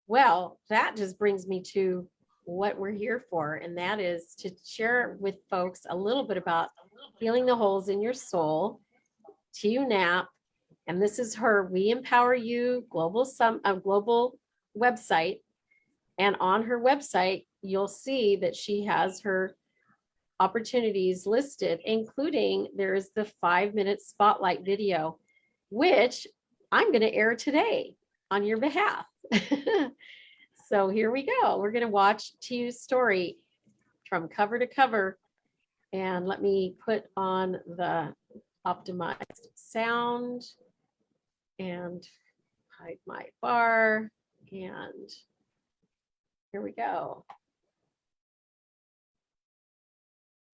Well, that just brings me to what we're here for, and that is to share with folks a little bit about healing the holes in your soul. TU Knapp, and this is her We Empower You global website. And on her website, you'll see that she has her opportunities listed, including there is the 5-minute spotlight video, which I'm going to air today on your behalf. So here we go. We're going to watch TU's story from cover to cover. And let me put on the optimized sound and hide my bar. And here we go.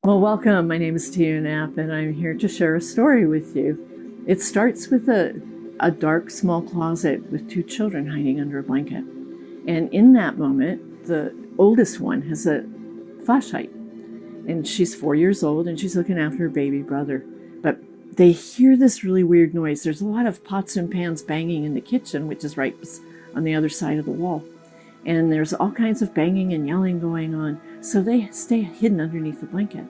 Well, welcome. My name is TU Knapp, and I'm here to share a story with you. It starts with a dark, small closet with 2 children hiding under a blanket. And in that moment, the oldest one has a flashlight, and she's 4 years old, and she's looking after her baby brother. But they hear this really weird noise. There's a lot of pots and pans banging in the kitchen, which is right on the other side of the wall. And there's all kinds of banging and yelling going on. So they stay hidden underneath the blanket.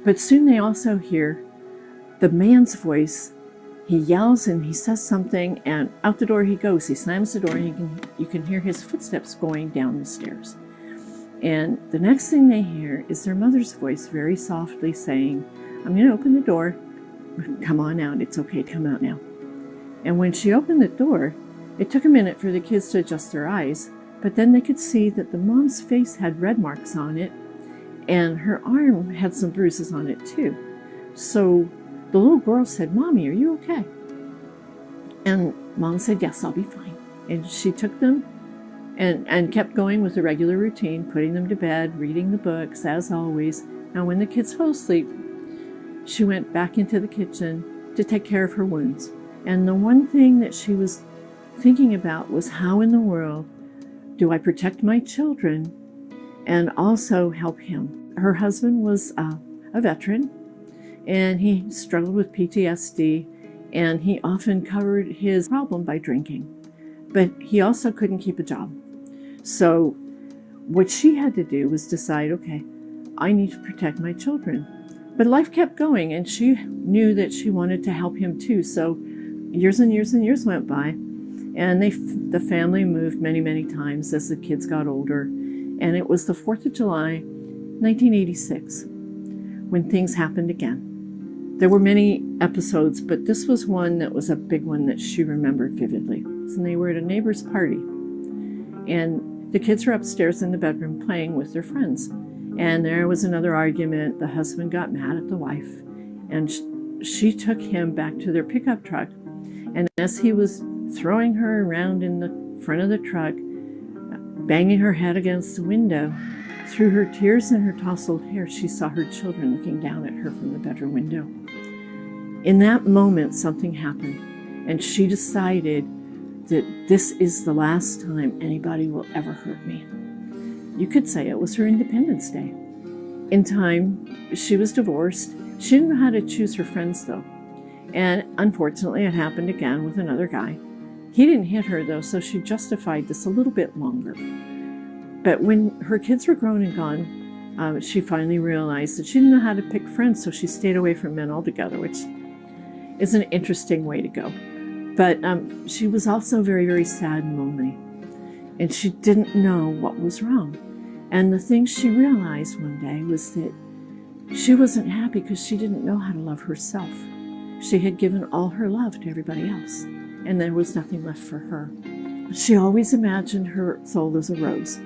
But soon they also hear the man's voice. He yells and he says something, and out the door he goes. He slams the door, and you can hear his footsteps going down the stairs. And the next thing they hear is their mother's voice very softly saying, I'm going to open the door. Come on out. It's okay. Come out now. And when she opened the door, it took a minute for the kids to adjust their eyes, but then they could see that the mom's face had red marks on it, and her arm had some bruises on it too. So the little girl said, Mommy, are you okay? And Mom said, yes, I'll be fine. And she took them and kept going with the regular routine, putting them to bed, reading the books, as always. Now, when the kids fell asleep, she went back into the kitchen to take care of her wounds. And the one thing that she was thinking about was, how in the world do I protect my children and also help him? Her husband was a veteran, and he struggled with PTSD, and he often covered his problem by drinking. But he also couldn't keep a job. So what she had to do was decide, okay, I need to protect my children. But life kept going, and she knew that she wanted to help him too. So years and years and years went by, and the family moved many, many times as the kids got older. And it was the 4th of July, 1986, when things happened again. There were many episodes, but this was one that was a big one that she remembered vividly. And they were at a neighbor's party, and the kids were upstairs in the bedroom playing with their friends. And there was another argument. The husband got mad at the wife, and she took him back to their pickup truck. And as he was throwing her around in the front of the truck, banging her head against the window, through her tears and her tousled hair, she saw her children looking down at her from the bedroom window. In that moment, something happened, and she decided that this is the last time anybody will ever hurt me. You could say it was her Independence Day. In time, she was divorced. She didn't know how to choose her friends, though. And unfortunately, it happened again with another guy. He didn't hit her, though, so she justified this a little bit longer. But when her kids were grown and gone, she finally realized that she didn't know how to pick friends, so she stayed away from men altogether, which is an interesting way to go. But she was also very, very sad and lonely, and she didn't know what was wrong. And the thing she realized one day was that she wasn't happy because she didn't know how to love herself. She had given all her love to everybody else, and there was nothing left for her. She always imagined her soul as a rose.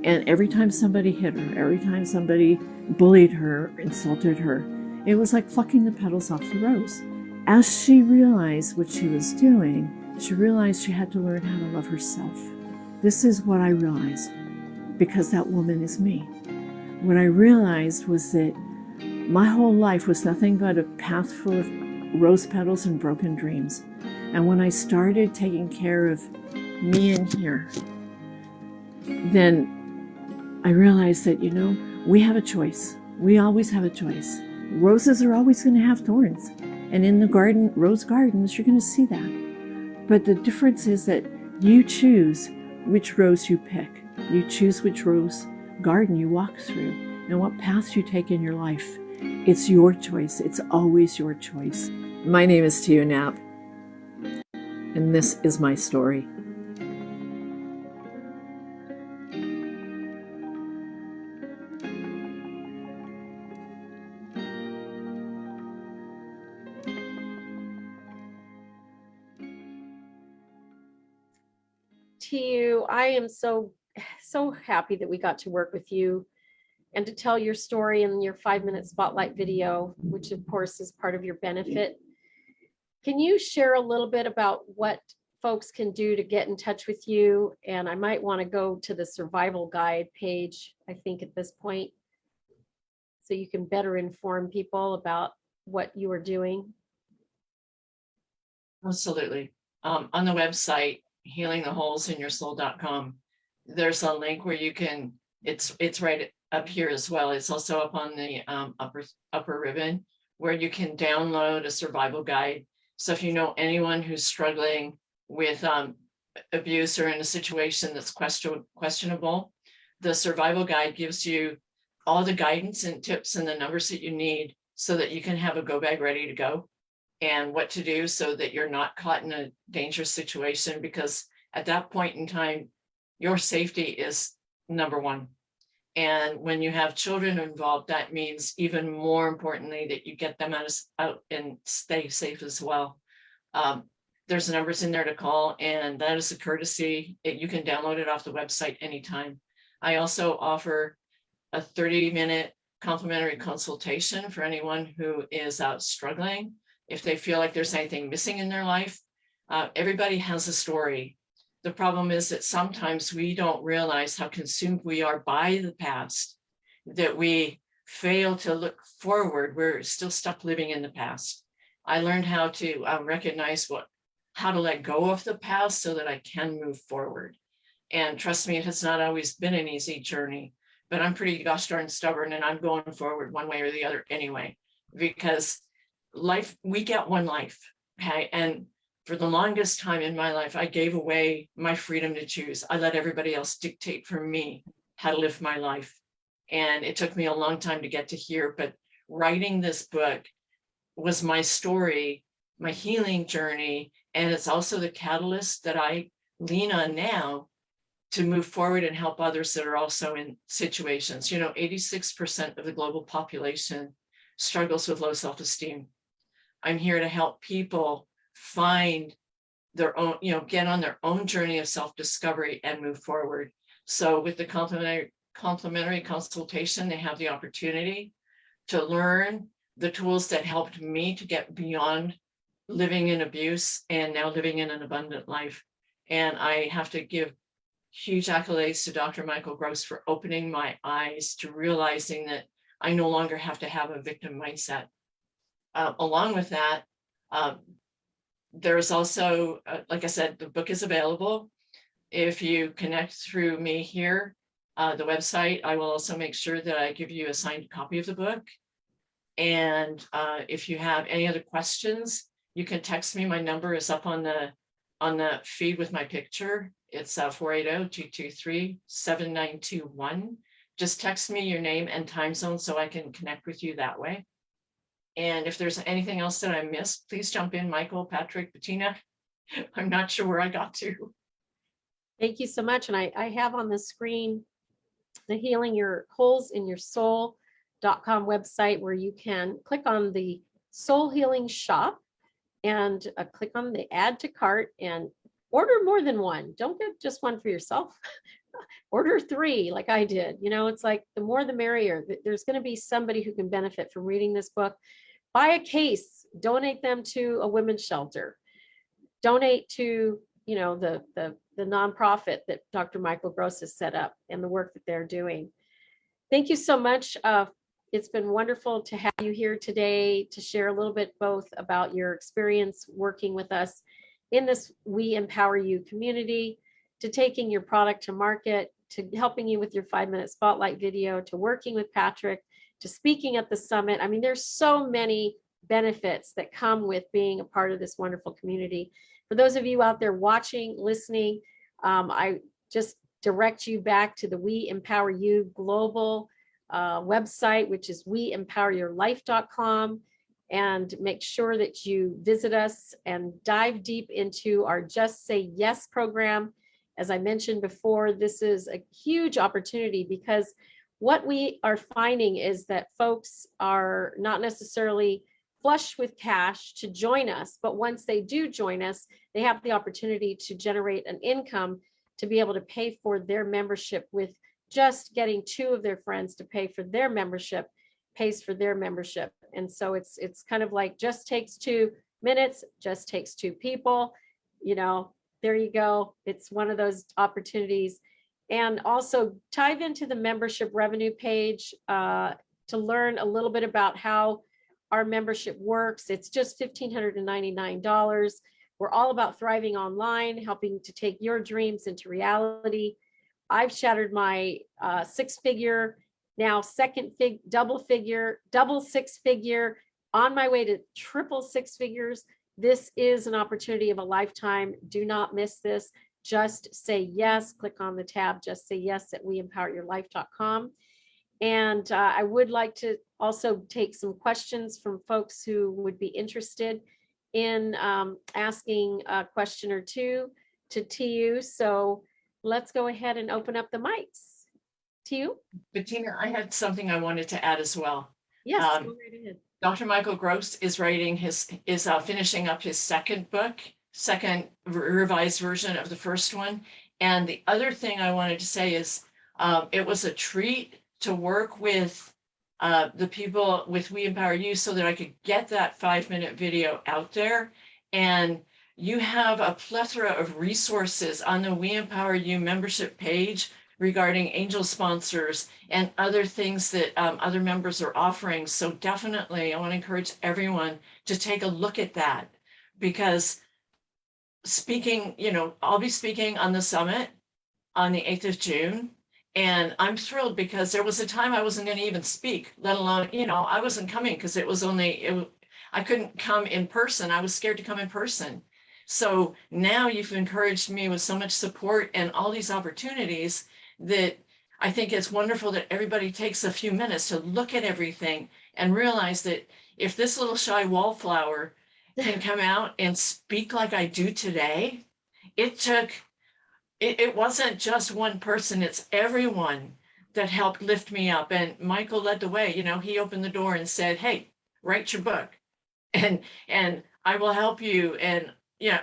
And every time somebody hit her, every time somebody bullied her, insulted her, it was like plucking the petals off the rose. As she realized what she was doing, she realized she had to learn how to love herself. This is what I realized, because that woman is me. What I realized was that my whole life was nothing but a path full of rose petals and broken dreams. And when I started taking care of me in here, then I realized that, we have a choice. We always have a choice. Roses are always going to have thorns. And in the garden, rose gardens, you're going to see that. But the difference is that you choose which rose you pick. You choose which rose garden you walk through and what paths you take in your life. It's your choice. It's always your choice. My name is Tia Knapp, and this is my story. Tiu, I am so happy that we got to work with you and to tell your story in your 5-minute spotlight video, which of course is part of your benefit. Can you share a little bit about what folks can do to get in touch with you? And I might want to go to the survival guide page, I think at this point, so you can better inform people about what you are doing. Absolutely. On the website, healingtheholesinyoursoul.com, there's a link where you can, it's right up here as well. It's also up on the upper ribbon where you can download a survival guide. So if you know anyone who's struggling with abuse or in a situation that's questionable, the survival guide gives you all the guidance and tips and the numbers that you need so that you can have a go bag ready to go and what to do so that you're not caught in a dangerous situation, because at that point in time, your safety is number one. And when you have children involved, that means even more importantly that you get them out and stay safe as well. There's numbers in there to call, and that is a courtesy. You can download it off the website anytime. I also offer a 30-minute complimentary consultation for anyone who is out struggling. If they feel like there's anything missing in their life, everybody has a story. The problem is that sometimes we don't realize how consumed we are by the past, that we fail to look forward. We're still stuck living in the past. I learned how to recognize how to let go of the past so that I can move forward. And trust me, it has not always been an easy journey, but I'm pretty gosh darn stubborn and I'm going forward one way or the other anyway. because we get one life. Okay. And for the longest time in my life, I gave away my freedom to choose. I let everybody else dictate for me how to live my life. And it took me a long time to get to here, but writing this book was my story, my healing journey. And it's also the catalyst that I lean on now to move forward and help others that are also in situations. 86% of the global population struggles with low self-esteem. I'm here to help people find their own, get on their own journey of self-discovery and move forward. So with the complimentary consultation, they have the opportunity to learn the tools that helped me to get beyond living in abuse and now living in an abundant life. And I have to give huge accolades to Dr. Michael Gross for opening my eyes to realizing that I no longer have to have a victim mindset. Along with that, there's also, like I said, the book is available. If you connect through me here, the website, I will also make sure that I give you a signed copy of the book. And if you have any other questions, you can text me. My number is up on the feed with my picture. It's 480-223-7921. Just text me your name and time zone so I can connect with you that way. And if there's anything else that I missed, please jump in, Michael, Patrick, Bettina. I'm not sure where I got to. Thank you so much. And I have on the screen the Healing Your Holes in Your Soul.com website, where you can click on the Soul Healing Shop and click on the add to cart and order more than one. Don't get just one for yourself. Order 3 like I did. It's like the more the merrier. There's going to be somebody who can benefit from reading this book. Buy a case, donate them to a women's shelter, donate to the nonprofit that Dr. Michael Gross has set up and the work that they're doing. Thank you so much. It's been wonderful to have you here today to share a little bit both about your experience working with us in this We Empower You community, to taking your product to market, to helping you with your 5-minute spotlight video, to working with Patrick, to speaking at the summit. I mean, there's so many benefits that come with being a part of this wonderful community. For those of you out there watching, listening, I just direct you back to the We Empower You global website, which is weempoweryourlife.com, and make sure that you visit us and dive deep into our Just Say Yes program. As I mentioned before, this is a huge opportunity because what we are finding is that folks are not necessarily flush with cash to join us, but once they do join us, they have the opportunity to generate an income to be able to pay for their membership, with just getting 2 of their friends to pay for their membership pays for their membership. And so it's kind of like just takes 2 minutes, just takes 2 people, there you go. It's one of those opportunities. And also dive into the membership revenue page to learn a little bit about how our membership works. It's just $1,599. We're all about thriving online, helping to take your dreams into reality. I've shattered my 6-figure, now double 6-figure, on my way to triple 6 figures. This is an opportunity of a lifetime. Do not miss this. Just say yes. Click on the tab, Just Say Yes, at weempoweryourlife.com. And I would like to also take some questions from folks who would be interested in asking a question or two to TU. So let's go ahead and open up the mics. TU? Bettina, I had something I wanted to add as well. Yes, go right ahead. Dr. Michael Gross is finishing up his second book, revised version of the first one. And the other thing I wanted to say is it was a treat to work with the people with We Empower You so that I could get that 5-minute video out there. And you have a plethora of resources on the We Empower You membership page regarding angel sponsors and other things that other members are offering. So definitely, I want to encourage everyone to take a look at that, because speaking, I'll be speaking on the summit on the 8th of June, And I'm thrilled because there was a time I wasn't going to even speak, let alone, I wasn't coming because I couldn't come in person. I was scared to come in person. So now you've encouraged me with so much support and all these opportunities that I think it's wonderful that everybody takes a few minutes to look at everything and realize that if this little shy wallflower can come out and speak like I do today, it wasn't just one person, it's everyone that helped lift me up. And Michael led the way, he opened the door and said, hey, write your book and I will help you. And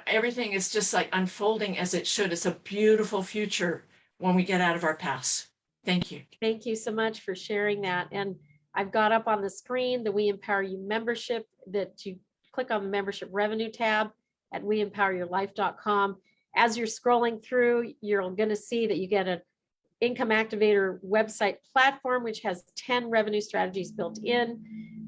everything is just like unfolding as it should. It's a beautiful future when we get out of our past. Thank you. Thank you so much for sharing that. And I've got up on the screen the We Empower You membership, that you click on the membership revenue tab at weempoweryourlife.com. As you're scrolling through, you're going to see that you get an Income Activator website platform, which has 10 revenue strategies built in.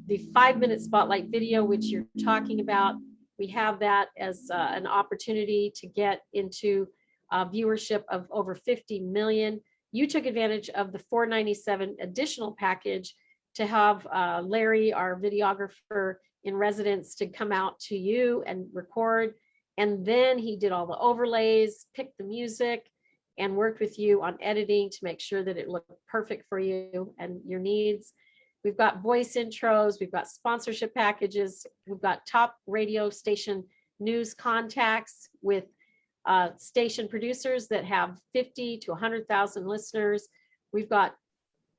The 5-minute spotlight video, which you're talking about, we have that as an opportunity to get into viewership of over 50 million. You took advantage of the $497 additional package to have Larry, our videographer in residence, to come out to you and record. And then he did all the overlays, picked the music, and worked with you on editing to make sure that it looked perfect for you and your needs. We've got voice intros, we've got sponsorship packages, we've got top radio station news contacts with station producers that have 50 to 100,000 listeners. We've got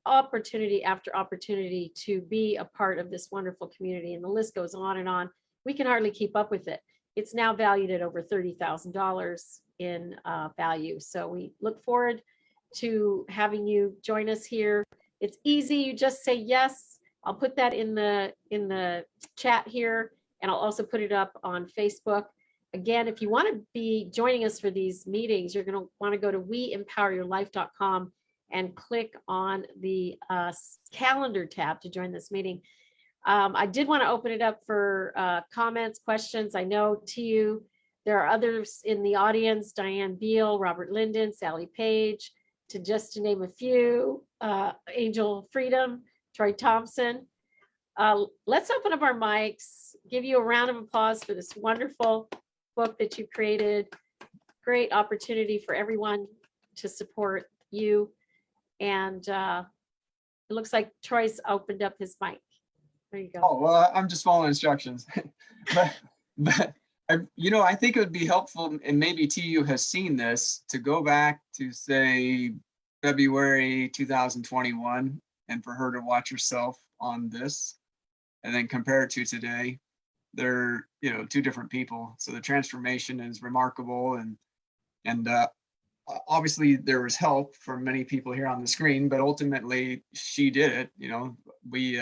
opportunity after opportunity to be a part of this wonderful community, and the list goes on and on. We can hardly keep up with it. It's now valued at over $30,000 in value. So we look forward to having you join us here. It's easy. You just say yes. I'll put that in the chat here, and I'll also put it up on Facebook. Again, if you want to be joining us for these meetings, you're going to want to go to weempoweryourlife.com and click on the calendar tab to join this meeting. I did want to open it up for comments, questions. I know TU, there are others in the audience: Diane Beal, Robert Linden, Sally Page, just to name a few, Angel Freedom, Troy Thompson. Let's open up our mics, give you a round of applause for this wonderful book that you created. Great opportunity for everyone to support you. And it looks like Troy's opened up his mic. There you go. Oh, well, I'm just following instructions. but I think it would be helpful, and maybe TU has seen this, to go back to, say, February 2021, and for her to watch herself on this and then compare it to today. They're, two different people. So the transformation is remarkable. And obviously there was help from many people here on the screen, but ultimately she did it. We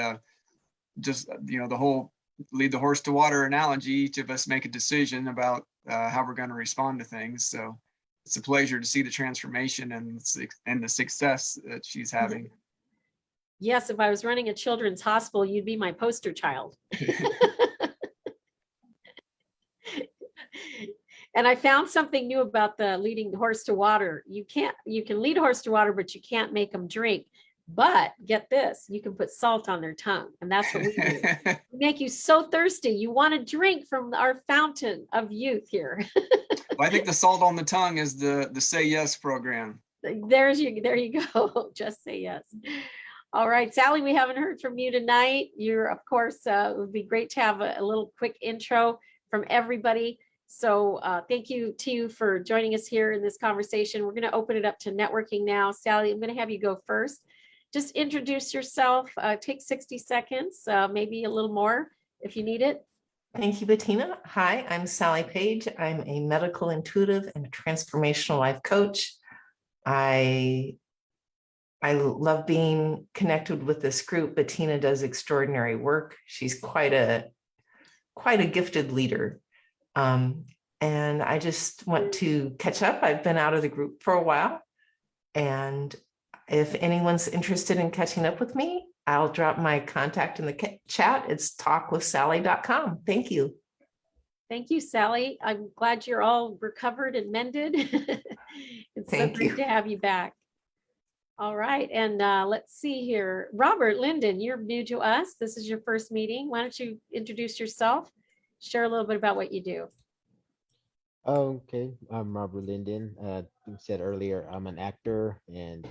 just, the whole lead the horse to water analogy, each of us make a decision about how we're going to respond to things. So it's a pleasure to see the transformation and the success that she's having. Yes, if I was running a children's hospital, you'd be my poster child. And I found something new about the leading the horse to water. You can lead a horse to water, but you can't make them drink. But get this, you can put salt on their tongue. And that's what we do. We make you so thirsty. You want to drink from our fountain of youth here. Well, I think the salt on the tongue is the Say Yes program. There you go. Just say yes. All right, Sally, we haven't heard from you tonight. You're, of course, it would be great to have a little quick intro from everybody. So thank you to you for joining us here in this conversation. We're going to open it up to networking now. Sally, I'm going to have you go first. Just introduce yourself. Take 60 seconds, maybe a little more if you need it. Thank you, Bettina. Hi, I'm Sally Page. I'm a medical intuitive and transformational life coach. I love being connected with this group. Bettina does extraordinary work. She's quite a gifted leader. And I just want to catch up. I've been out of the group for a while. And if anyone's interested in catching up with me, I'll drop my contact in the chat. It's talkwithsally.com. Thank you. Thank you, Sally. I'm glad you're all recovered and mended. It's so great to have you back. All right, and let's see here. Robert Linden, you're new to us. This is your first meeting. Why don't you introduce yourself? Share a little bit about what you do. Okay, I'm Robert Linden. You said earlier, I'm an actor and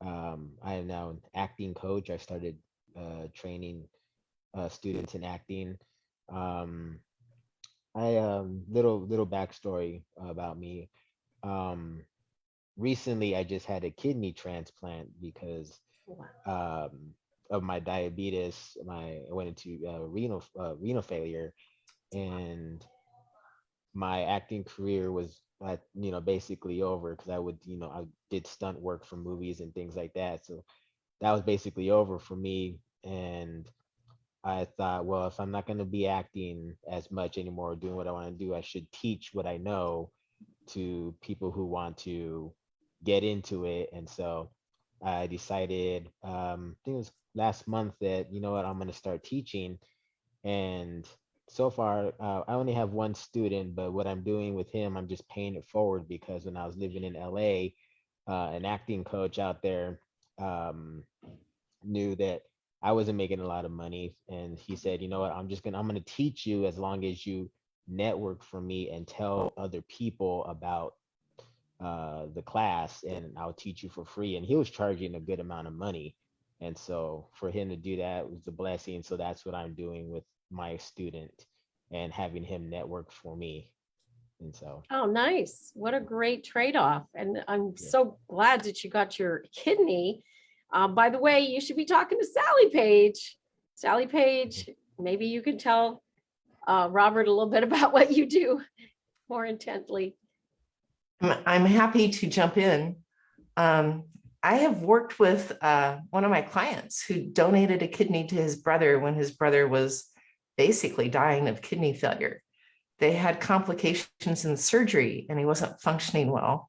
I am now an acting coach. I started training students in acting. Um, little backstory about me. Um, Recently, I just had a kidney transplant because Wow. of my diabetes. I went into renal failure, and my acting career was basically over because I did stunt work for movies and things like that. So that was basically over for me. And I thought, well, if I'm not going to be acting as much anymore, doing what I want to do, I should teach what I know to people who want to get into it. And so I decided, I think it was last month, that, you know what, I'm going to start teaching. And so far, I only have one student, but what I'm doing with him, I'm just paying it forward because when I was living in LA, an acting coach out there knew that I wasn't making a lot of money. And he said, you know what, I'm going to teach you as long as you network for me and tell other people about the class, and I'll teach you for free. And he was charging a good amount of money. And so for him to do that was a blessing. So that's what I'm doing with my student and having him network for me. And so, Oh, nice. What a great trade-off. And I'm Yeah. so glad that you got your kidney. By the way, you should be talking to Sally Page. Sally Page, maybe you can tell Robert a little bit about what you do more intently. I'm happy to jump in. I have worked with one of my clients who donated a kidney to his brother when his brother was basically dying of kidney failure. They had complications in surgery and he wasn't functioning well.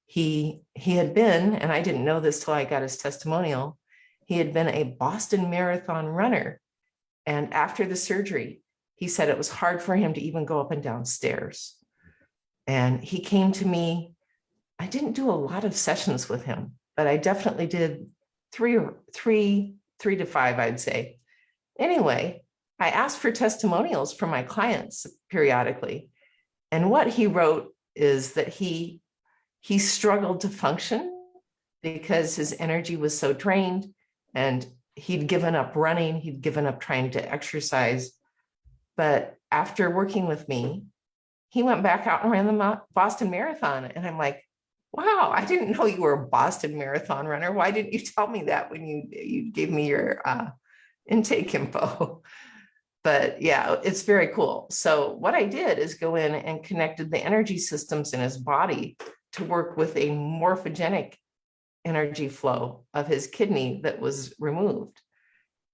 He had been, and I didn't know this till I got his testimonial, he had been a Boston Marathon runner. And after the surgery, he said it was hard for him to even go up and down stairs. And he came to me. I didn't do a lot of sessions with him, but I definitely did three to five, I'd say. Anyway, I asked for testimonials from my clients periodically. And what he wrote is that he struggled to function because his energy was so drained, and he'd given up running, he'd given up trying to exercise. But after working with me, he went back out and ran the Boston Marathon. And I'm like, wow, I didn't know you were a Boston Marathon runner. Why didn't you tell me that when you gave me your intake info? But yeah, it's very cool. So what I did is go in and connected the energy systems in his body to work with a morphogenic energy flow of his kidney that was removed.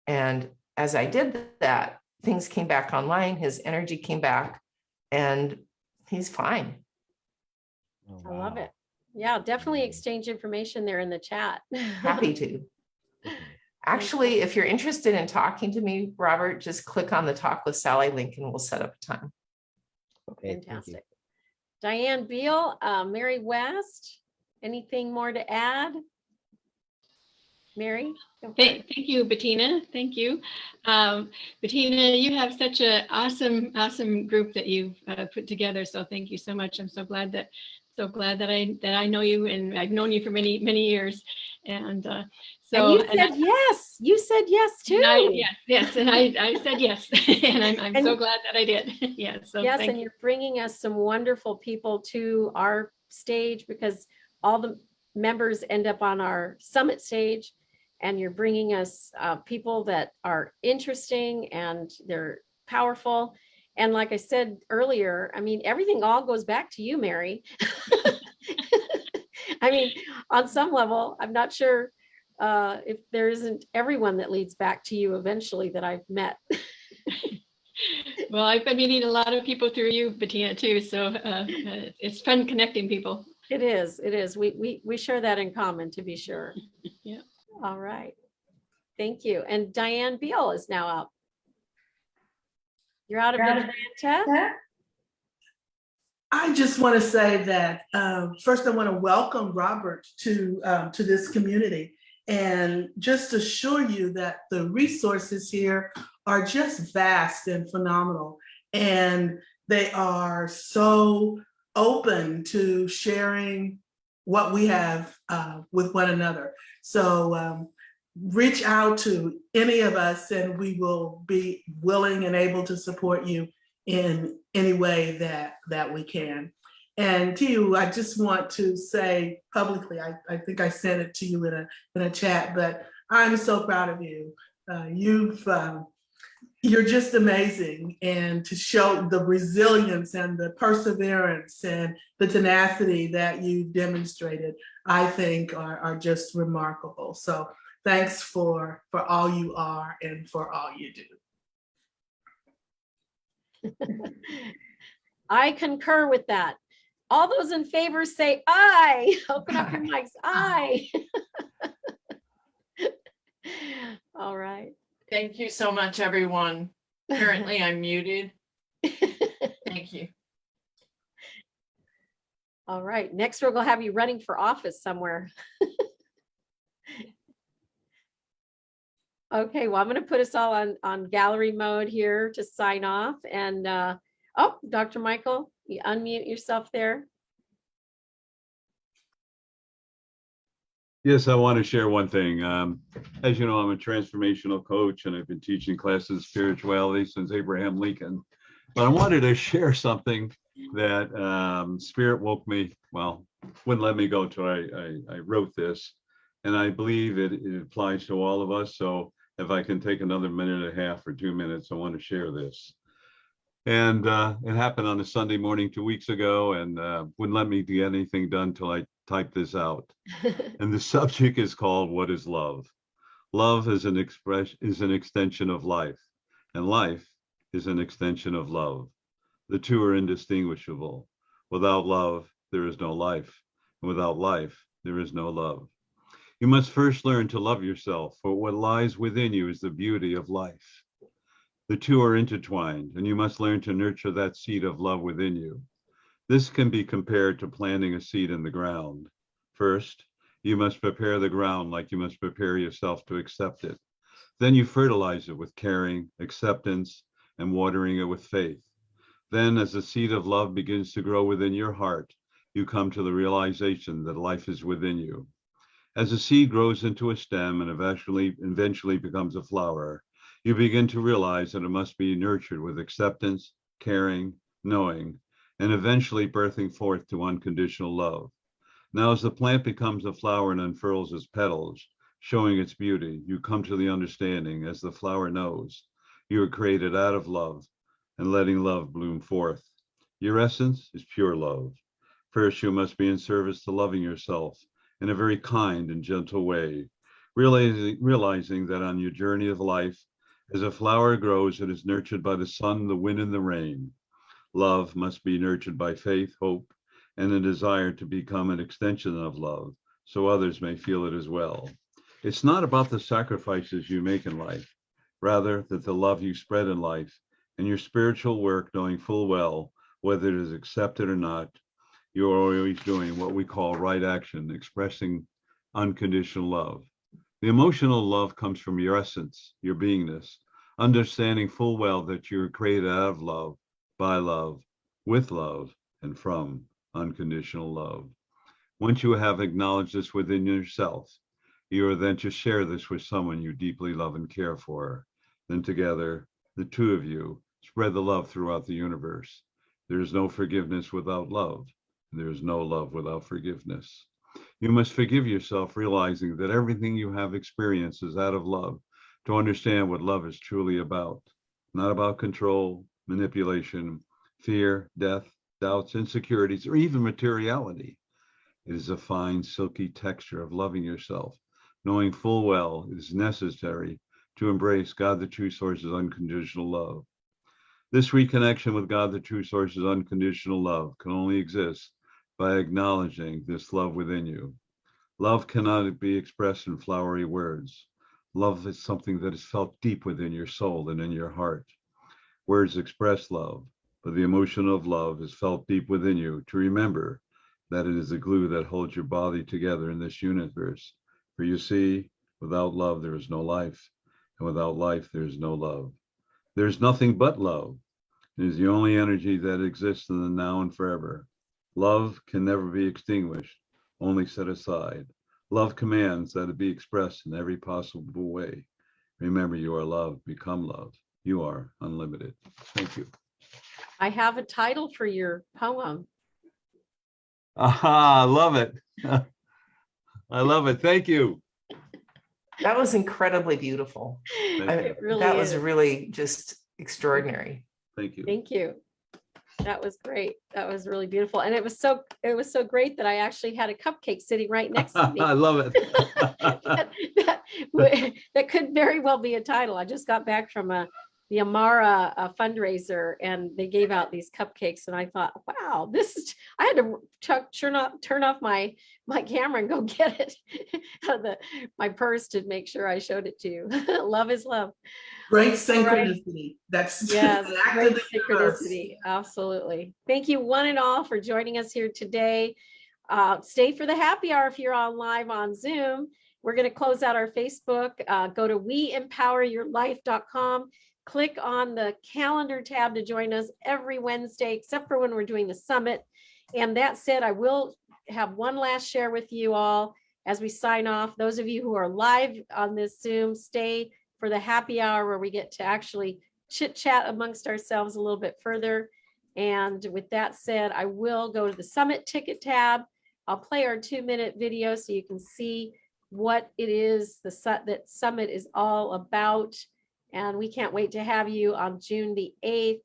And as I did that, things came back online, his energy came back, and he's fine. oh, I love wow. it. Yeah, definitely Mhm. exchange information there in the chat. Happy to. Okay. Actually, if you're interested in talking to me, Robert, just click on the Talk with Sally link and we'll set up a time. Okay, thank you. Fantastic. Diane Beal, Mary West, anything more to add? Mary? Go for it. Thank you, Bettina. Thank you. Bettina, you have such an awesome group that you've put together. So thank you so much. I'm so glad that I know you, and I've known you for many years. And so And you said yes. You said yes too. yes, and I said yes, and I'm And- so glad that I did. Yeah. So Yes, thank and you. you're bringing us some wonderful people to our stage, because all the members end up on our summit stage, and you're bringing us people that are interesting and they're powerful. And like I said earlier, I mean, everything all goes back to you, Mary. I mean, on some level, I'm not sure if there isn't everyone that leads back to you eventually that I've met. Well, I've been meeting a lot of people through you, Bettina, too. So it's fun connecting people. It is. It is. We share that in common, to be sure. Yeah. All right. Thank you. And Diane Beal is now up. You're out of Atlanta? I just want to say that first, I want to welcome Robert to this community, and just assure you that the resources here are just vast and phenomenal, and they are so open to sharing what we have with one another. So reach out to any of us, and we will be willing and able to support you in any way that we can. And to you, I just want to say publicly, I think I sent it to you in a chat, but I'm so proud of you. You're just amazing, and to show the resilience and the perseverance and the tenacity that you demonstrated, I think are just remarkable. So thanks for all you are and for all you do. I concur with that. All those in favor say aye. Open up your mics. Aye. All right. Thank you so much, everyone. Currently, I'm muted. Thank you. All right. Next, we're going to have you running for office somewhere. Okay, well, I'm going to put us all on gallery mode here to sign off. And oh, Dr. Michael, you unmute yourself there. Yes, I want to share one thing. As you know, I'm a transformational coach, and I've been teaching classes of spirituality since Abraham Lincoln. But I wanted to share something that Spirit woke me, well, wouldn't let me go till I wrote this. And I believe it applies to all of us. So if I can take another minute and a half or 2 minutes, I want to share this. And it happened on a Sunday morning 2 weeks ago, and wouldn't let me get anything done till I typed this out. And the subject is called, What is Love? Love is an extension of life, and life is an extension of love. The two are indistinguishable. Without love, there is no life. And without life, there is no love. You must first learn to love yourself, for what lies within you is the beauty of life. The two are intertwined, and you must learn to nurture that seed of love within you. This can be compared to planting a seed in the ground. First, you must prepare the ground like you must prepare yourself to accept it. Then you fertilize it with caring, acceptance, and watering it with faith. Then, as the seed of love begins to grow within your heart, you come to the realization that life is within you. As a seed grows into a stem and eventually becomes a flower, you begin to realize that it must be nurtured with acceptance, caring, knowing, and eventually birthing forth to unconditional love. Now, as the plant becomes a flower and unfurls its petals, showing its beauty, you come to the understanding, as the flower knows, you are created out of love and letting love bloom forth. Your essence is pure love. First, you must be in service to loving yourself in a very kind and gentle way, realizing that on your journey of life, as a flower grows, it is nurtured by the sun, the wind, and the rain. Love must be nurtured by faith, hope, and a desire to become an extension of love, so others may feel it as well. It's not about the sacrifices you make in life, rather that the love you spread in life and your spiritual work, knowing full well whether it is accepted or not, you're always doing what we call right action, expressing unconditional love. The emotional love comes from your essence, your beingness, understanding full well that you're created out of love, by love, with love, and from unconditional love. Once you have acknowledged this within yourself, you are then to share this with someone you deeply love and care for. Then together, the two of you spread the love throughout the universe. There is no forgiveness without love. There is no love without forgiveness. You must forgive yourself, realizing that everything you have experienced is out of love, to understand what love is truly about. Not about control, manipulation, fear, death, doubts, insecurities, or even materiality. It is a fine, silky texture of loving yourself, knowing full well it is necessary to embrace God, the true source's unconditional love. This reconnection with God, the true source's unconditional love, can only exist by acknowledging this love within you. Love cannot be expressed in flowery words. Love is something that is felt deep within your soul and in your heart. Words express love. but the emotion of love is felt deep within you to remember that it is the glue that holds your body together in this universe. For you see, without love, there is no life, and without life, there is no love. There's nothing but love. It is the only energy that exists in the now and forever. Love can never be extinguished, only set aside. Love commands that it be expressed in every possible way. Remember, you are love, become love. You are unlimited. Thank you. I have a title for your poem. Aha, I love it. I love it. Thank you. That was incredibly beautiful. Thank I- you. It really That was is. really just extraordinary. Thank you. Thank you. That was great. That was really beautiful. And it was so great that I actually had a cupcake sitting right next to me. I love it. That could very well be a title. I just got back from the Amara fundraiser, and they gave out these cupcakes, and I thought, wow, this is, I had to turn off my camera and go get it out of my purse to make sure I showed it to you. Love is love. Great All right. synchronicity. That's Yes, an act great of the universe. synchronicity. Absolutely. Thank you one and all for joining us here today. Stay for the happy hour if you're on live on Zoom. We're going to close out our Facebook. Go to weempoweryourlife.com. Click on the calendar tab to join us every Wednesday, except for when we're doing the summit. And that said, I will have one last share with you all as we sign off. Those of you who are live on this Zoom, stay for the happy hour where we get to actually chit chat amongst ourselves a little bit further. And with that said, I will go to the summit ticket tab. I'll play our 2-minute video so you can see what it is that summit is all about. And we can't wait to have you on June the 8th.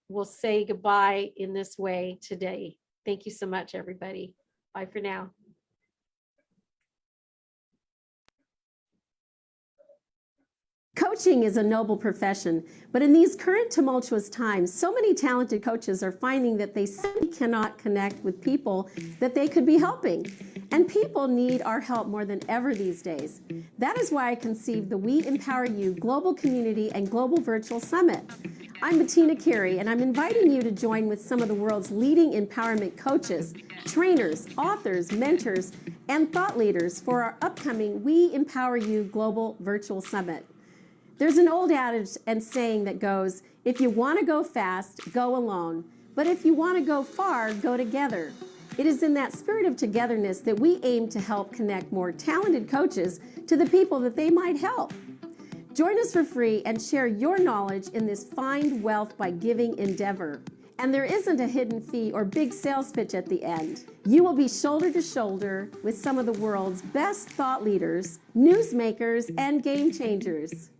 We'll say goodbye in this way today. Thank you so much, everybody. Bye for now. Coaching is a noble profession, but in these current tumultuous times, so many talented coaches are finding that they simply cannot connect with people that they could be helping. And people need our help more than ever these days. That is why I conceived the We Empower You Global Community and Global Virtual Summit. I'm Bettina Carey, and I'm inviting you to join with some of the world's leading empowerment coaches, trainers, authors, mentors, and thought leaders for our upcoming We Empower You Global Virtual Summit. There's an old adage and saying that goes, if you want to go fast, go alone. But if you want to go far, go together. It is in that spirit of togetherness that we aim to help connect more talented coaches to the people that they might help. Join us for free and share your knowledge in this Find Wealth by Giving endeavor. And there isn't a hidden fee or big sales pitch at the end. You will be shoulder to shoulder with some of the world's best thought leaders, newsmakers, and game changers.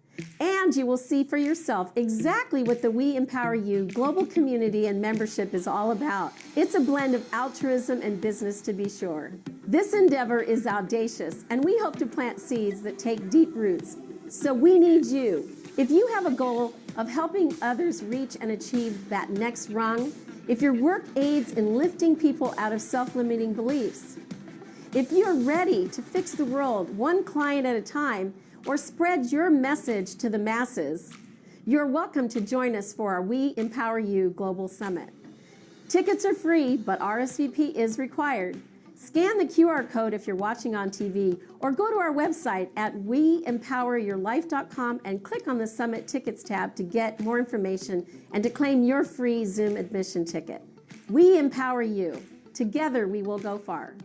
And you will see for yourself exactly what the We Empower You global community and membership is all about. It's a blend of altruism and business, to be sure. This endeavor is audacious, and we hope to plant seeds that take deep roots. So we need you. If you have a goal of helping others reach and achieve that next rung, if your work aids in lifting people out of self-limiting beliefs, if you're ready to fix the world one client at a time, or spread your message to the masses, you're welcome to join us for our We Empower You Global Summit. Tickets are free, but RSVP is required. Scan the QR code if you're watching on TV, or go to our website at weempoweryourlife.com and click on the Summit Tickets tab to get more information and to claim your free Zoom admission ticket. We empower you. Together we will go far.